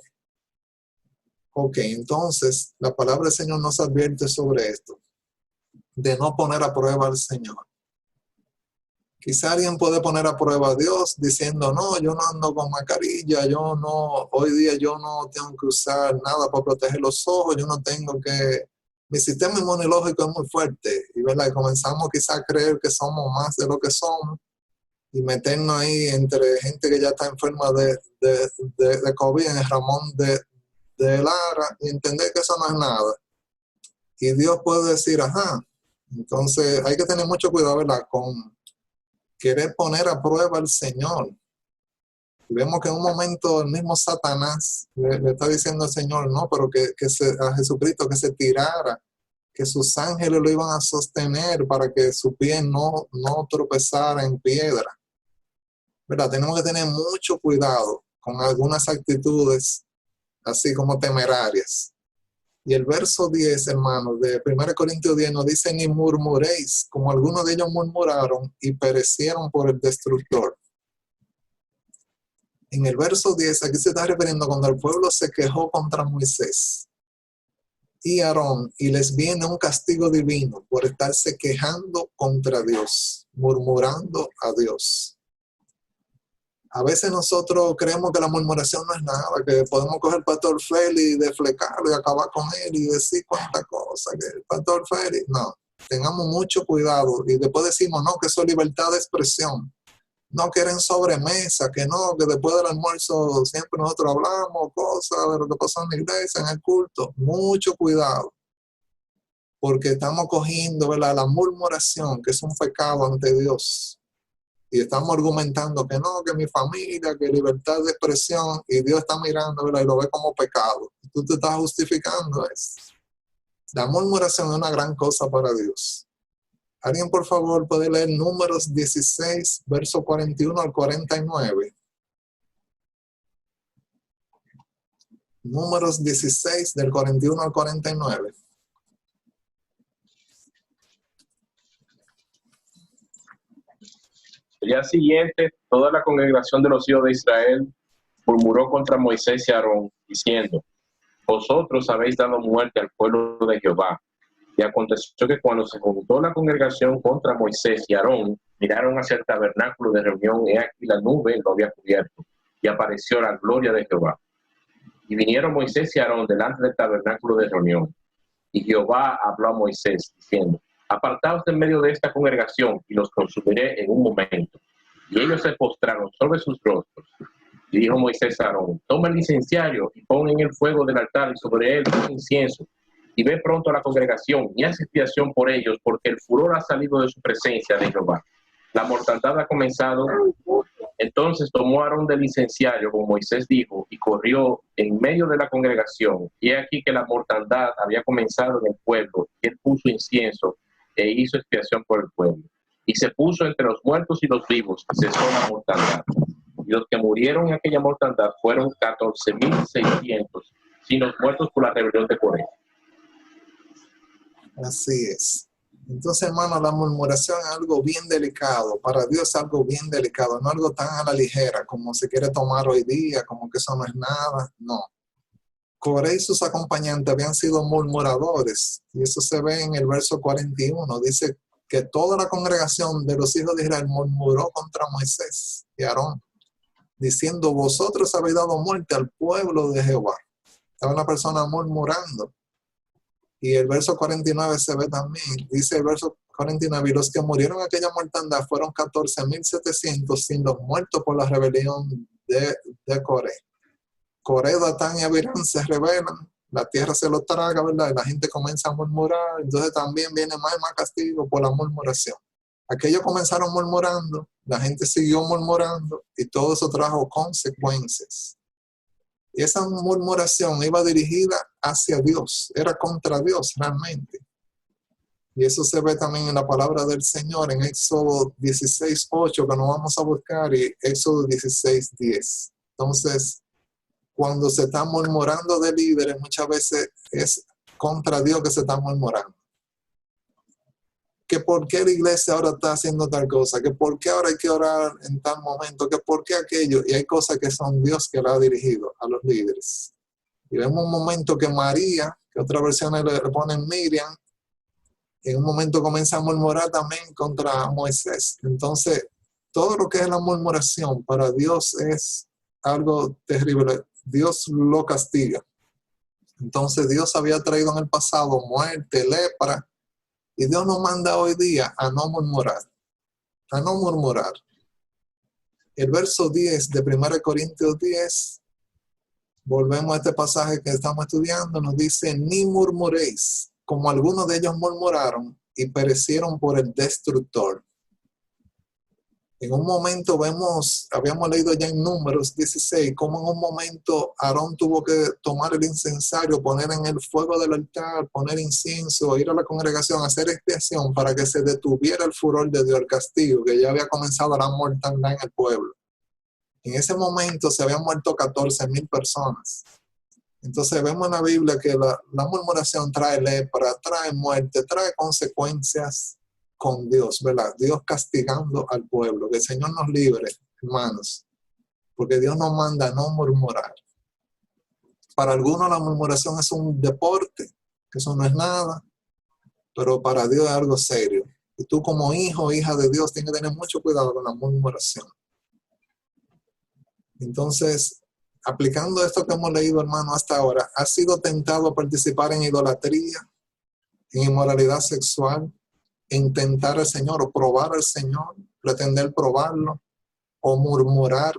[SPEAKER 3] Ok, entonces la palabra del Señor nos advierte sobre esto, de no poner a prueba al Señor. Quizá alguien puede poner a prueba a Dios diciendo, no, yo no ando con mascarilla, hoy día yo no tengo que usar nada para proteger los ojos, mi sistema inmunológico es muy fuerte, y, ¿verdad?, y comenzamos quizá a creer que somos más de lo que somos, y meternos ahí entre gente que ya está enferma de COVID en el Ramón de Lara, y entender que eso no es nada. Y Dios puede decir, ajá. Entonces hay que tener mucho cuidado, ¿verdad?, con querer poner a prueba al Señor. Y vemos que en un momento el mismo Satanás le está diciendo al Señor, no, pero a Jesucristo que se tirara, que sus ángeles lo iban a sostener para que su pie no tropezara en piedra. ¿Verdad? Tenemos que tener mucho cuidado con algunas actitudes así como temerarias. Y el verso 10, hermanos, de 1 Corintios 10 nos dice, ni murmuréis, como algunos de ellos murmuraron y perecieron por el destructor. En el verso 10, aquí se está refiriendo cuando el pueblo se quejó contra Moisés y Aarón, y les viene un castigo divino por estarse quejando contra Dios, murmurando a Dios. A veces nosotros creemos que la murmuración no es nada, que podemos coger al pastor Félix y deflecarlo y acabar con él y decir cuántas cosas, que el pastor Félix, no, tengamos mucho cuidado. Y después decimos, no, que eso es libertad de expresión, no quieren sobremesa, que no, que después del almuerzo siempre nosotros hablamos cosas de lo que pasó en la iglesia, en el culto. Mucho cuidado, porque estamos cogiendo, ¿verdad?, la murmuración, que es un pecado ante Dios. Y estamos argumentando que no, que mi familia, que libertad de expresión, y Dios está mirando, ¿verdad?, y lo ve como pecado. Tú te estás justificando eso. La murmuración es una gran cosa para Dios. ¿Alguien, por favor, puede leer Números 16, verso 41 al 49? Números 16, del 41 al 49.
[SPEAKER 16] El día siguiente, toda la congregación de los hijos de Israel murmuró contra Moisés y Aarón, diciendo, vosotros habéis dado muerte al pueblo de Jehová. Y aconteció que cuando se juntó la congregación contra Moisés y Aarón, miraron hacia el tabernáculo de reunión, y aquí la nube lo había cubierto, y apareció la gloria de Jehová. Y vinieron Moisés y Aarón delante del tabernáculo de reunión. Y Jehová habló a Moisés, diciendo, apartaos de en medio de esta congregación, y los consumiré en un momento. Y ellos se postraron sobre sus rostros. Y dijo Moisés a Aarón, toma el incenciario y pon en el fuego del altar y sobre él un incienso. Y ve pronto a la congregación y haz expiación por ellos, porque el furor ha salido de su presencia de Jehová. La mortandad ha comenzado. Entonces tomó Aarón del incenciario, como Moisés dijo, y corrió en medio de la congregación. Y he aquí que la mortandad había comenzado en el pueblo, y él puso incienso e hizo expiación por el pueblo. Y se puso entre los muertos y los vivos, y cesó la mortandad. Y los que murieron en aquella mortandad fueron 14,600, sin los muertos por la rebelión de Coré.
[SPEAKER 3] Así es. Entonces, hermano, la murmuración es algo bien delicado. Para Dios es algo bien delicado, no algo tan a la ligera como se quiere tomar hoy día, como que eso no es nada. No. Coré y sus acompañantes habían sido murmuradores, y eso se ve en el verso 41. Dice que toda la congregación de los hijos de Israel murmuró contra Moisés y Aarón, diciendo, vosotros habéis dado muerte al pueblo de Jehová. Estaba una persona murmurando. Y el verso 49 se ve también, dice el verso 49, y los que murieron en aquella mortandad fueron 14,700, sin los muertos por la rebelión de Coré. Coré, Datán y Abirán se rebelan, la tierra se lo traga, ¿verdad? Y la gente comienza a murmurar, entonces también viene más y más castigo por la murmuración. Aquellos comenzaron murmurando, la gente siguió murmurando, y todo eso trajo consecuencias. Y esa murmuración iba dirigida hacia Dios, era contra Dios realmente. Y eso se ve también en la palabra del Señor en Éxodo 16:8, que nos vamos a buscar, y Éxodo 16:10. Entonces, cuando se está murmurando de líderes, muchas veces es contra Dios que se está murmurando. Que por qué la iglesia ahora está haciendo tal cosa, que por qué ahora hay que orar en tal momento, que por qué aquello. Y hay cosas que son Dios que la ha dirigido a los líderes. Y vemos un momento que María, que otras versiones le ponen Miriam, en un momento comienza a murmurar también contra Moisés. Entonces, todo lo que es la murmuración para Dios es algo terrible. Dios lo castiga. Entonces, Dios había traído en el pasado muerte, lepra, y Dios nos manda hoy día a no murmurar. A no murmurar. El verso 10 de 1 Corintios 10, volvemos a este pasaje que estamos estudiando, nos dice, ni murmuréis, como algunos de ellos murmuraron y perecieron por el destructor. En un momento habíamos leído ya en Números 16, cómo en un momento Aarón tuvo que tomar el incensario, poner en el fuego del altar, poner incienso, ir a la congregación, hacer expiación para que se detuviera el furor de Dios, el castigo, que ya había comenzado la mortandad en el pueblo. En ese momento se habían muerto 14,000 personas. Entonces vemos en la Biblia que la murmuración trae lepra, trae muerte, trae consecuencias con Dios, ¿verdad? Dios castigando al pueblo. Que el Señor nos libre, hermanos, porque Dios nos manda a no murmurar. Para algunos la murmuración es un deporte, que eso no es nada, pero para Dios es algo serio. Y tú como hijo o hija de Dios tienes que tener mucho cuidado con la murmuración. Entonces, aplicando esto que hemos leído, hermano, hasta ahora, ¿has sido tentado a participar en idolatría, en inmoralidad sexual, en tentar al Señor o probar al Señor, pretender probarlo o murmurar?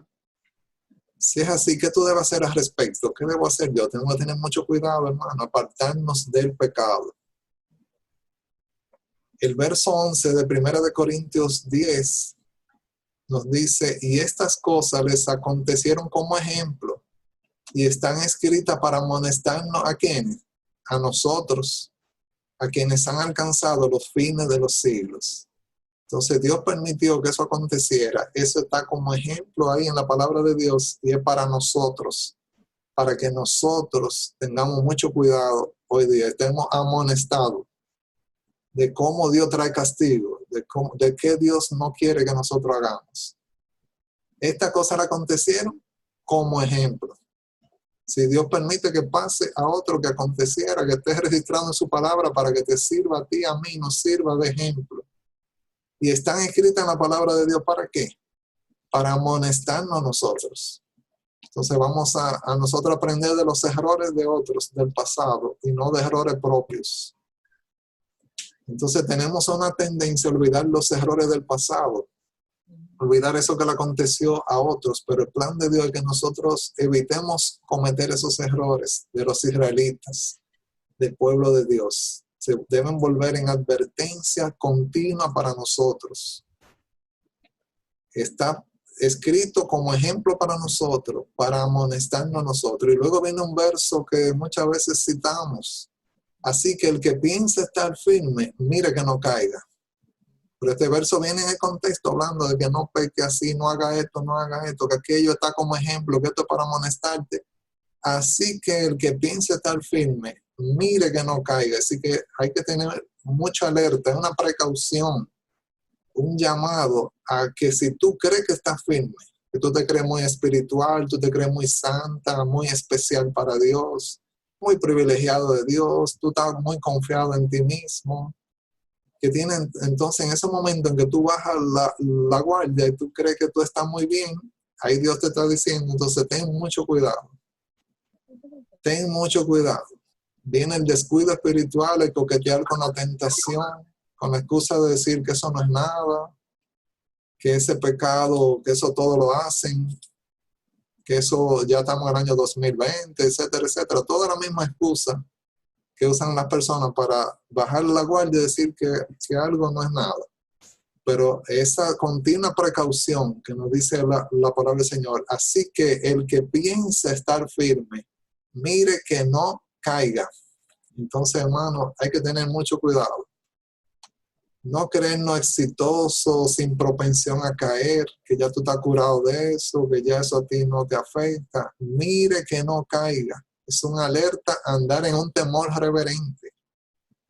[SPEAKER 3] Si es así, ¿qué tú debes hacer al respecto? ¿Qué debo hacer yo? Tengo que tener mucho cuidado, hermano, apartarnos del pecado. El verso 11 de 1 Corintios 10 nos dice, y estas cosas les acontecieron como ejemplo y están escritas para amonestarnos a quienes, a nosotros, a quienes han alcanzado los fines de los siglos. Entonces Dios permitió que eso aconteciera. Eso está como ejemplo ahí en la palabra de Dios y es para nosotros, para que nosotros tengamos mucho cuidado hoy día, estemos amonestados de cómo Dios trae castigo, de qué Dios no quiere que nosotros hagamos. Estas cosas le acontecieron como ejemplo. Si Dios permite que pase a otro que aconteciera, que esté registrado en su palabra para que te sirva a ti, a mí, nos sirva de ejemplo. Y están escritas en la palabra de Dios, ¿para qué? Para amonestarnos a nosotros. Entonces vamos a nosotros aprender de los errores de otros del pasado y no de errores propios. Entonces tenemos una tendencia a olvidar los errores del pasado, olvidar eso que le aconteció a otros, pero el plan de Dios es que nosotros evitemos cometer esos errores de los israelitas, del pueblo de Dios. Se deben volver en advertencia continua para nosotros. Está escrito como ejemplo para nosotros, para amonestarnos a nosotros. Y luego viene un verso que muchas veces citamos. Así que el que piensa estar firme, mire que no caiga. Pero este verso viene en el contexto hablando de que no peque así, no haga esto, que aquello está como ejemplo, que esto es para amonestarte. Así que el que piensa estar firme, mire que no caiga. Así que hay que tener mucha alerta, una precaución, un llamado a que si tú crees que estás firme, que tú te crees muy espiritual, tú te crees muy santa, muy especial para Dios, muy privilegiado de Dios, tú estás muy confiado en ti mismo, que tienen, entonces en ese momento en que tú bajas la guardia y tú crees que tú estás muy bien, ahí Dios te está diciendo, entonces ten mucho cuidado. Ten mucho cuidado. Viene el descuido espiritual, el coquetear con la tentación, con la excusa de decir que eso no es nada, que ese pecado, que eso todo lo hacen, que eso ya estamos en el año 2020, etcétera, etcétera. Toda la misma excusa que usan las personas para bajar la guardia y decir que algo no es nada. Pero esa continua precaución que nos dice la palabra del Señor, así que el que piensa estar firme, mire que no caiga. Entonces, hermano, hay que tener mucho cuidado. No creernos exitosos, sin propensión a caer, que ya tú estás curado de eso, que ya eso a ti no te afecta. Mire que no caiga. Es una alerta a andar en un temor reverente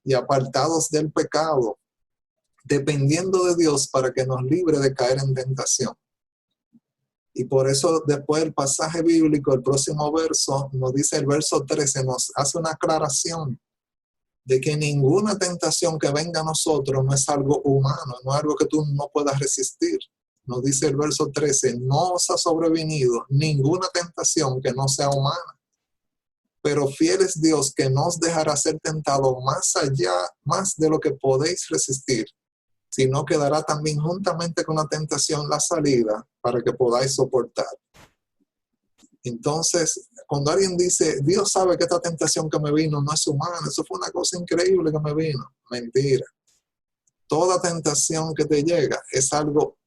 [SPEAKER 3] y apartados del pecado, dependiendo de Dios para que nos libre de caer en tentación. Y por eso después el pasaje bíblico, el próximo verso, nos dice el verso 13, nos hace una aclaración de que ninguna tentación que venga a nosotros no es algo humano, no es algo que tú no puedas resistir. Nos dice el verso 13, no os ha sobrevenido ninguna tentación que no sea humana, pero fiel es Dios que no os dejará ser tentado más allá, más de lo que podéis resistir, sino que dará también juntamente con la tentación la salida para que podáis soportar. Entonces, cuando alguien dice, Dios sabe que esta tentación que me vino no es humana, eso fue una cosa increíble que me vino. Mentira. Toda tentación que te llega es algo,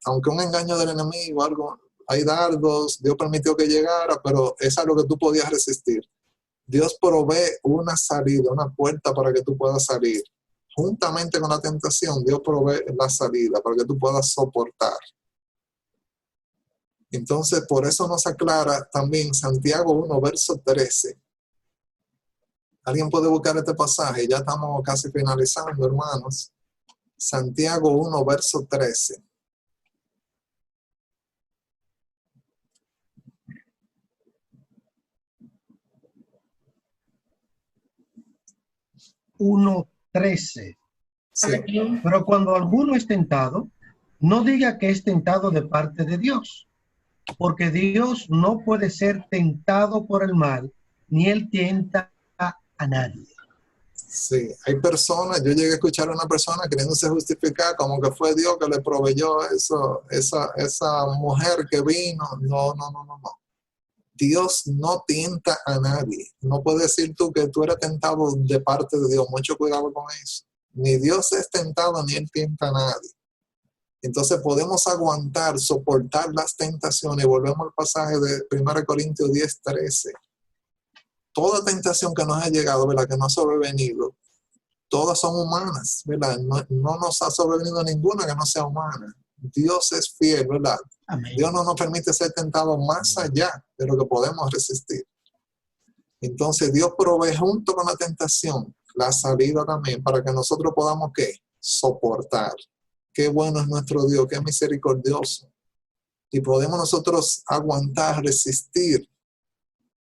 [SPEAKER 3] aunque un engaño del enemigo, algo, hay dardos, Dios permitió que llegara, pero es algo que tú podías resistir. Dios provee una salida, una puerta para que tú puedas salir. Juntamente con la tentación, Dios provee la salida para que tú puedas soportar. Entonces, por eso nos aclara también Santiago 1, verso 13. ¿Alguien puede buscar este pasaje? Ya estamos casi finalizando, hermanos. Santiago 1, verso 13.
[SPEAKER 11] Uno 13.
[SPEAKER 3] Sí.
[SPEAKER 11] Pero cuando alguno es tentado, no diga que es tentado de parte de Dios, porque Dios no puede ser tentado por el mal, ni él tienta a nadie.
[SPEAKER 3] Sí, hay personas, yo llegué a escuchar a una persona queriéndose justificar como que fue Dios que le proveyó eso, esa mujer que vino. No. Dios no tienta a nadie. No puedes decir tú que tú eres tentado de parte de Dios. Mucho cuidado con eso. Ni Dios es tentado, ni él tienta a nadie. Entonces podemos aguantar, soportar las tentaciones. Volvemos al pasaje de 1 Corintios 10, 13. Toda tentación que nos ha llegado, ¿verdad?, que no ha sobrevenido, todas son humanas, ¿verdad? No nos ha sobrevenido ninguna que no sea humana. Dios es fiel, ¿verdad? Amén. Dios no nos permite ser tentados más allá de lo que podemos resistir. Entonces Dios provee junto con la tentación la salida también para que nosotros podamos, ¿qué? Soportar. Qué bueno es nuestro Dios, qué misericordioso. Y podemos nosotros aguantar, resistir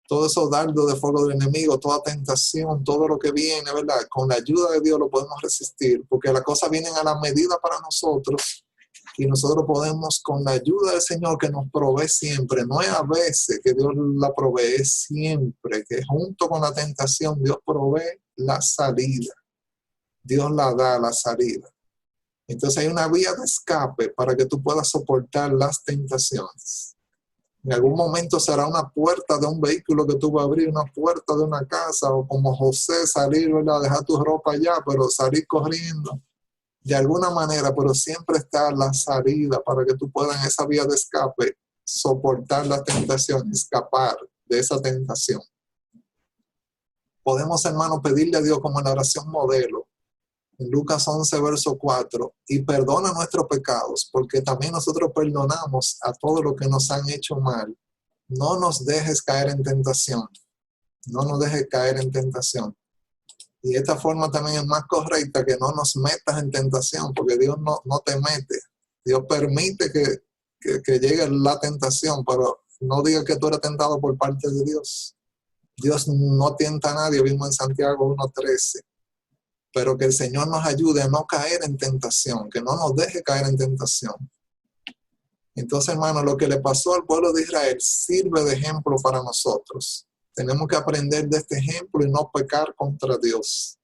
[SPEAKER 3] todos esos dardos de fuego del enemigo, toda tentación, todo lo que viene, ¿verdad? Con la ayuda de Dios lo podemos resistir, porque las cosas vienen a la medida para nosotros y nosotros podemos, con la ayuda del Señor que nos provee siempre, no es a veces que Dios la provee, es siempre, que junto con la tentación Dios provee la salida. Dios la da, la salida. Entonces hay una vía de escape para que tú puedas soportar las tentaciones. En algún momento será una puerta de un vehículo que tú vas a abrir, una puerta de una casa, o como José salir, ¿verdad?, dejar tu ropa allá, pero salir corriendo de alguna manera, pero siempre está la salida para que tú puedas en esa vía de escape soportar la tentación, escapar de esa tentación. Podemos, hermanos, pedirle a Dios como en la oración modelo, en Lucas 11, verso 4, y perdona nuestros pecados, porque también nosotros perdonamos a todos los que nos han hecho mal. No nos dejes caer en tentación. No nos dejes caer en tentación. Y esta forma también es más correcta, que no nos metas en tentación, porque Dios no te mete. Dios permite que llegue la tentación, pero no diga que tú eres tentado por parte de Dios. Dios no tienta a nadie, vimos en Santiago 1:13. Pero que el Señor nos ayude a no caer en tentación, que no nos deje caer en tentación. Entonces, hermano, lo que le pasó al pueblo de Israel sirve de ejemplo para nosotros. Tenemos que aprender de este ejemplo y no pecar contra Dios.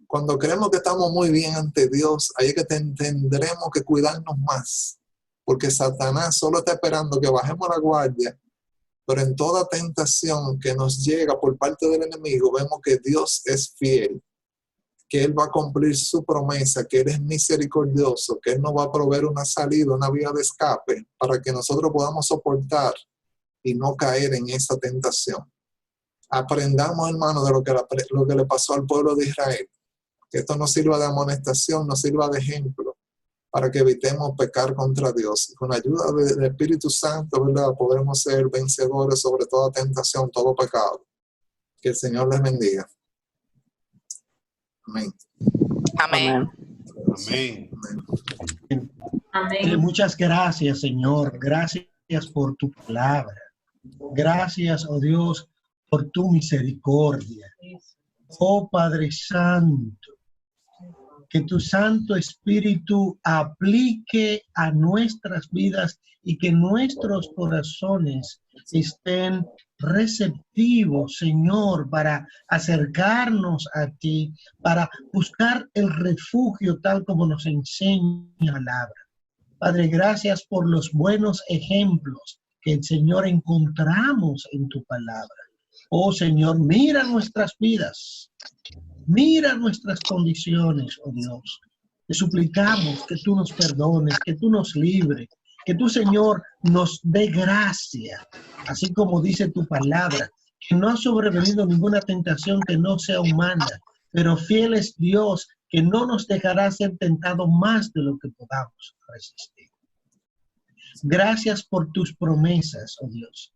[SPEAKER 3] Cuando creemos que estamos muy bien ante Dios, ahí es que tendremos que cuidarnos más, porque Satanás solo está esperando que bajemos la guardia, pero en toda tentación que nos llega por parte del enemigo, vemos que Dios es fiel, que Él va a cumplir su promesa, que Él es misericordioso, que Él nos va a proveer una salida, una vía de escape, para que nosotros podamos soportar y no caer en esa tentación. Aprendamos, hermano, de lo que le pasó al pueblo de Israel. Que esto nos sirva de amonestación, nos sirva de ejemplo, para que evitemos pecar contra Dios. Con la ayuda del Espíritu Santo, ¿verdad?, podremos ser vencedores sobre toda tentación, todo pecado. Que el Señor les bendiga. Amén.
[SPEAKER 12] Amén.
[SPEAKER 8] Amén.
[SPEAKER 11] Amén. Muchas gracias, Señor. Gracias por tu palabra. Gracias, oh Dios, por tu misericordia. Oh Padre Santo, que tu Santo Espíritu aplique a nuestras vidas y que nuestros corazones estén receptivos, Señor, para acercarnos a ti, para buscar el refugio tal como nos enseña la palabra. Padre, gracias por los buenos ejemplos que, Señor, encontramos en tu palabra. Oh Señor, mira nuestras vidas, mira nuestras condiciones, oh Dios. Te suplicamos que tú nos perdones, que tú nos libres, que tú, Señor, nos dé gracia, así como dice tu palabra, que no ha sobrevenido ninguna tentación que no sea humana, pero fiel es Dios, que no nos dejará ser tentado más de lo que podamos resistir. Gracias por tus promesas, oh Dios.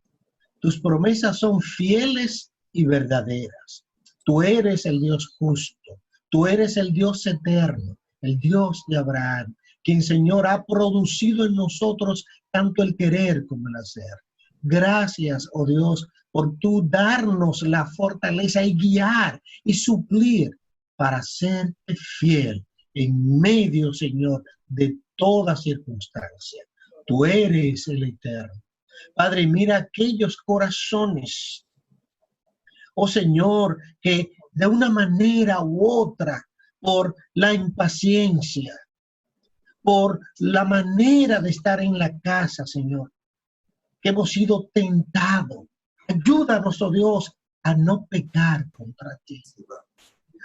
[SPEAKER 11] Tus promesas son fieles y verdaderas. Tú eres el Dios justo. Tú eres el Dios eterno, el Dios de Abraham, quien, Señor, ha producido en nosotros tanto el querer como el hacer. Gracias, oh Dios, por tú darnos la fortaleza y guiar y suplir para ser fiel en medio, Señor, de toda circunstancia. Tú eres el eterno. Padre, mira aquellos corazones, oh Señor, que de una manera u otra, por la impaciencia, por la manera de estar en la casa, Señor, que hemos sido tentados. Ayúdanos, oh Dios, a no pecar contra ti.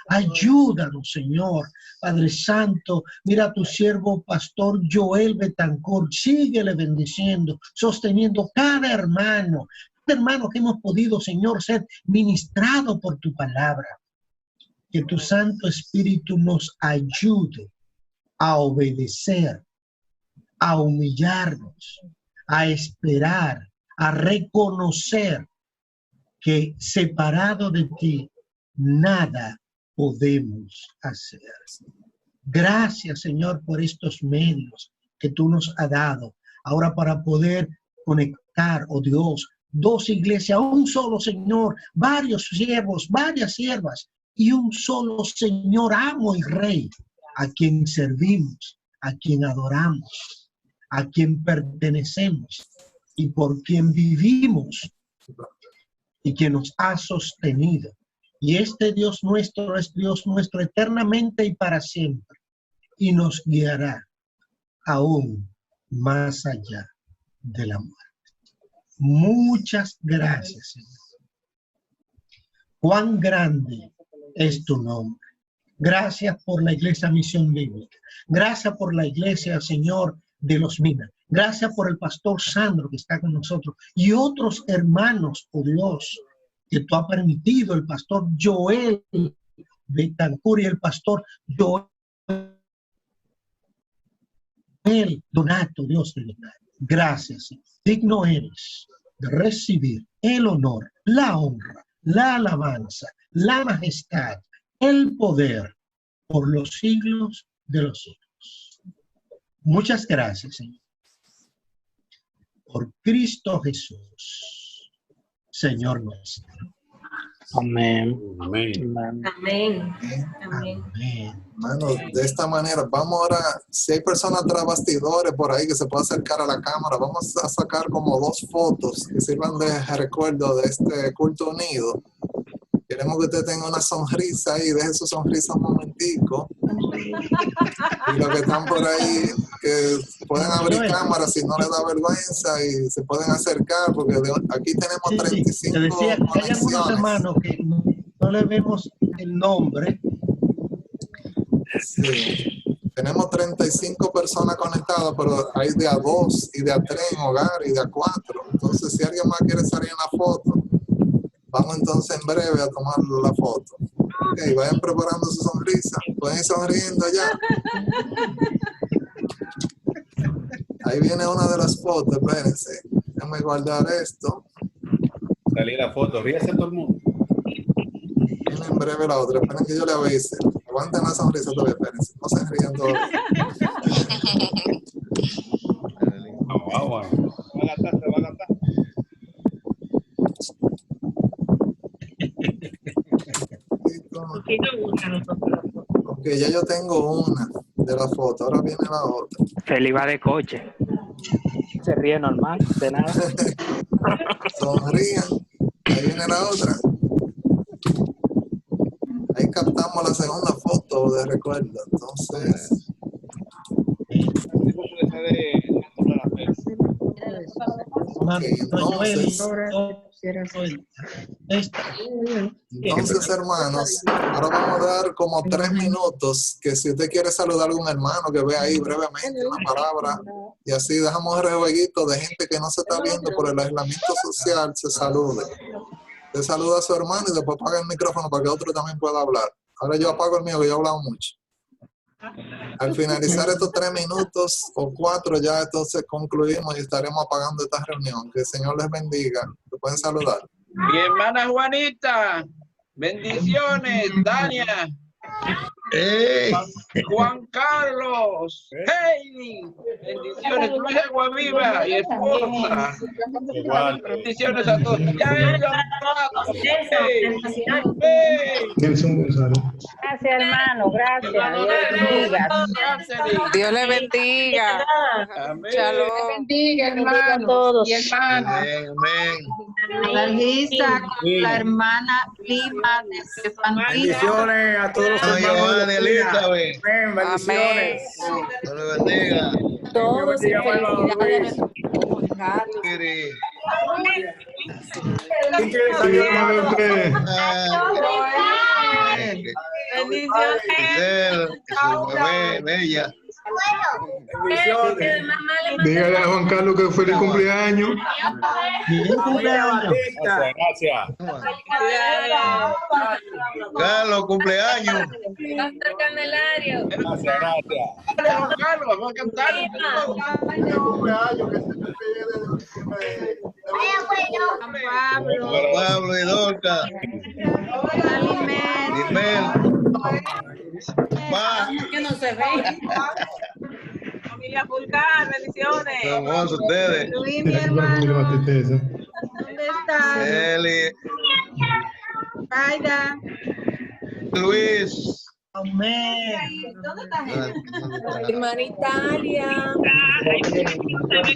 [SPEAKER 11] Ayúdanos, Señor. Padre Santo, mira a tu siervo Pastor Joel Betancourt, síguele bendiciendo, sosteniendo cada hermano que hemos podido, Señor, ser ministrado por tu palabra. Que tu Santo Espíritu nos ayude a obedecer, a humillarnos, a esperar, a reconocer que separado de ti, nada podemos hacer. Gracias, Señor, por estos medios que tú nos has dado ahora para poder conectar, oh Dios, dos iglesias, un solo Señor, varios siervos, varias siervas y un solo Señor, amo y Rey, a quien servimos, a quien adoramos, a quien pertenecemos y por quien vivimos y quien nos ha sostenido. Y este Dios nuestro es Dios nuestro eternamente y para siempre. Y nos guiará aún más allá de la muerte. Muchas gracias, Señor. Cuán grande es tu nombre. Gracias por la Iglesia Misión Bíblica. Gracias por la Iglesia, Señor, de los Minas. Gracias por el Pastor Sandro que está con nosotros. Y otros hermanos, oh Dios, que tú has permitido, el Pastor Joel Betancourt y el Pastor Joel Donato, Dios de verdad. Gracias. Digno eres de recibir el honor, la honra, la alabanza, la majestad, el poder por los siglos de los siglos. Muchas gracias, Señor. Por Cristo Jesús, Señor nuestro.
[SPEAKER 17] Amén.
[SPEAKER 8] Amén.
[SPEAKER 13] Amén. Amén.
[SPEAKER 3] Bueno, de esta manera, vamos ahora, si hay personas tras bastidores por ahí que se pueden acercar a la cámara, vamos a sacar como 2 fotos que sirvan de recuerdo de este culto unido. Queremos que usted tenga una sonrisa ahí, deje su sonrisa un momentico. Y los que están por ahí, que pueden abrir cámaras si no les da vergüenza y se pueden acercar, porque aquí tenemos 35
[SPEAKER 11] te decía que hay algunos hermanos que no le vemos el nombre.
[SPEAKER 3] Sí. Tenemos 35 personas conectadas, pero hay de a 2 y de a 3 en hogar y de a 4. Entonces, si alguien más quiere salir en la foto, vamos entonces en breve a tomar la foto. Ok, vayan preparando su sonrisa. Pueden ir sonriendo ya. Ahí viene una de las fotos, espérense. Déjame guardar esto.
[SPEAKER 8] Salí la foto, ríase todo el mundo.
[SPEAKER 3] Viene en breve la otra, esperen que yo le avise. Aguanten la sonrisa todavía, espérense. No se rían todavía.
[SPEAKER 8] Vamos. Se va a gastar.
[SPEAKER 3] Ok, ya yo tengo una de la foto, ahora viene la otra.
[SPEAKER 17] Feliz va de coche. Se ríe normal, de nada.
[SPEAKER 3] Sonrían. Ahí viene la otra. Ahí captamos la segunda foto de recuerdo. Entonces. Okay, entonces, hermanos, ahora vamos a dar como 3 minutos, que si usted quiere saludar a algún hermano que vea ahí brevemente una palabra, y así dejamos el rejueguito de gente que no se está viendo por el aislamiento social, se salude. Usted saluda a su hermano y después apaga el micrófono para que otro también pueda hablar. Ahora yo apago el mío, que yo he hablado mucho. Al finalizar estos 3 minutos o 4, ya entonces concluimos y estaremos apagando esta reunión. Que el Señor les bendiga. ¿Se pueden saludar?
[SPEAKER 4] Mi hermana Juanita, bendiciones. Dania, Juan Carlos, Heidi, bendiciones. Luis Aguaviva y esposa. Bendiciones a todos.
[SPEAKER 11] Nelson González.
[SPEAKER 18] Gracias, hermano, gracias.
[SPEAKER 12] Dios le bendiga.
[SPEAKER 4] Amén.
[SPEAKER 12] Shalom.
[SPEAKER 5] Dios le bendiga, hermanos
[SPEAKER 18] todos.
[SPEAKER 5] y hermanas.
[SPEAKER 6] Larguisa con la hermana Lima de Estefanía.
[SPEAKER 15] Bendiciones a todos los hermanos.
[SPEAKER 14] Elizabeth.
[SPEAKER 15] Amén, bendiciones.
[SPEAKER 14] Dios le bendiga.
[SPEAKER 13] Todos y
[SPEAKER 15] Dios bendiga,
[SPEAKER 13] felicidades a nuestro Juan Carlos.
[SPEAKER 15] ¿Quién quiere salir, hermano, usted?
[SPEAKER 14] Bella.
[SPEAKER 15] Bendiciones.
[SPEAKER 11] Dígale a Juan Carlos que feliz cumpleaños.
[SPEAKER 8] Gracias.
[SPEAKER 14] Carlos, cumpleaños.
[SPEAKER 18] Candelario.
[SPEAKER 8] Gracias.
[SPEAKER 4] Carlos, vamos a cantar.
[SPEAKER 14] Pablo y Dorca.
[SPEAKER 18] Que no se ve. Familia Fulcar, bendiciones.
[SPEAKER 14] Hermosos ustedes.
[SPEAKER 18] Luis, mi hermano. ¿Dónde está?
[SPEAKER 14] Eli.
[SPEAKER 18] Aida.
[SPEAKER 14] Luis.
[SPEAKER 18] Amén. ¿Dónde está?
[SPEAKER 13] Hermana Italia.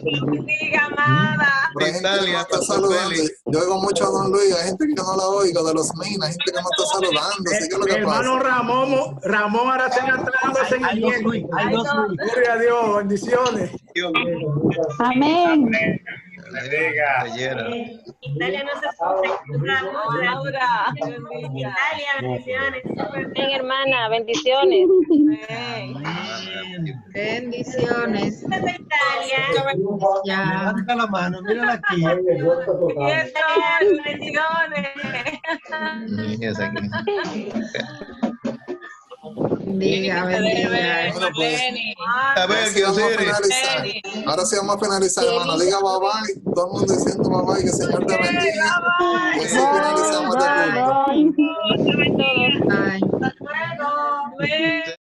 [SPEAKER 18] Bendiga, amada.
[SPEAKER 3] Hay gente que no está saludando. Yo oigo mucho a Don Luis, hay gente que no la oigo, de los Minas, hay gente que no está saludando. Así que es lo
[SPEAKER 15] Mi
[SPEAKER 3] que
[SPEAKER 15] hermano
[SPEAKER 3] pasa.
[SPEAKER 15] Ramón Aracena está dando seguimiento. Gloria a Dios, bendiciones.
[SPEAKER 2] Amén.
[SPEAKER 18] Italia no se escucha. Laura. Italia, bendiciones. Bien, hermana, bendiciones.
[SPEAKER 6] Bendiciones.
[SPEAKER 18] Italia.
[SPEAKER 6] Ya.
[SPEAKER 11] Levanta la mano, mírala aquí.
[SPEAKER 18] Bendiciones.
[SPEAKER 6] Bendiga.
[SPEAKER 3] Bueno, pues, ahora sí vamos a finalizar, hermano. Diga bye bye. Todo el mundo diciendo bye bye. Que el Señor te bendiga. Y así finalizamos este culto.
[SPEAKER 6] Bye.
[SPEAKER 18] Hasta luego.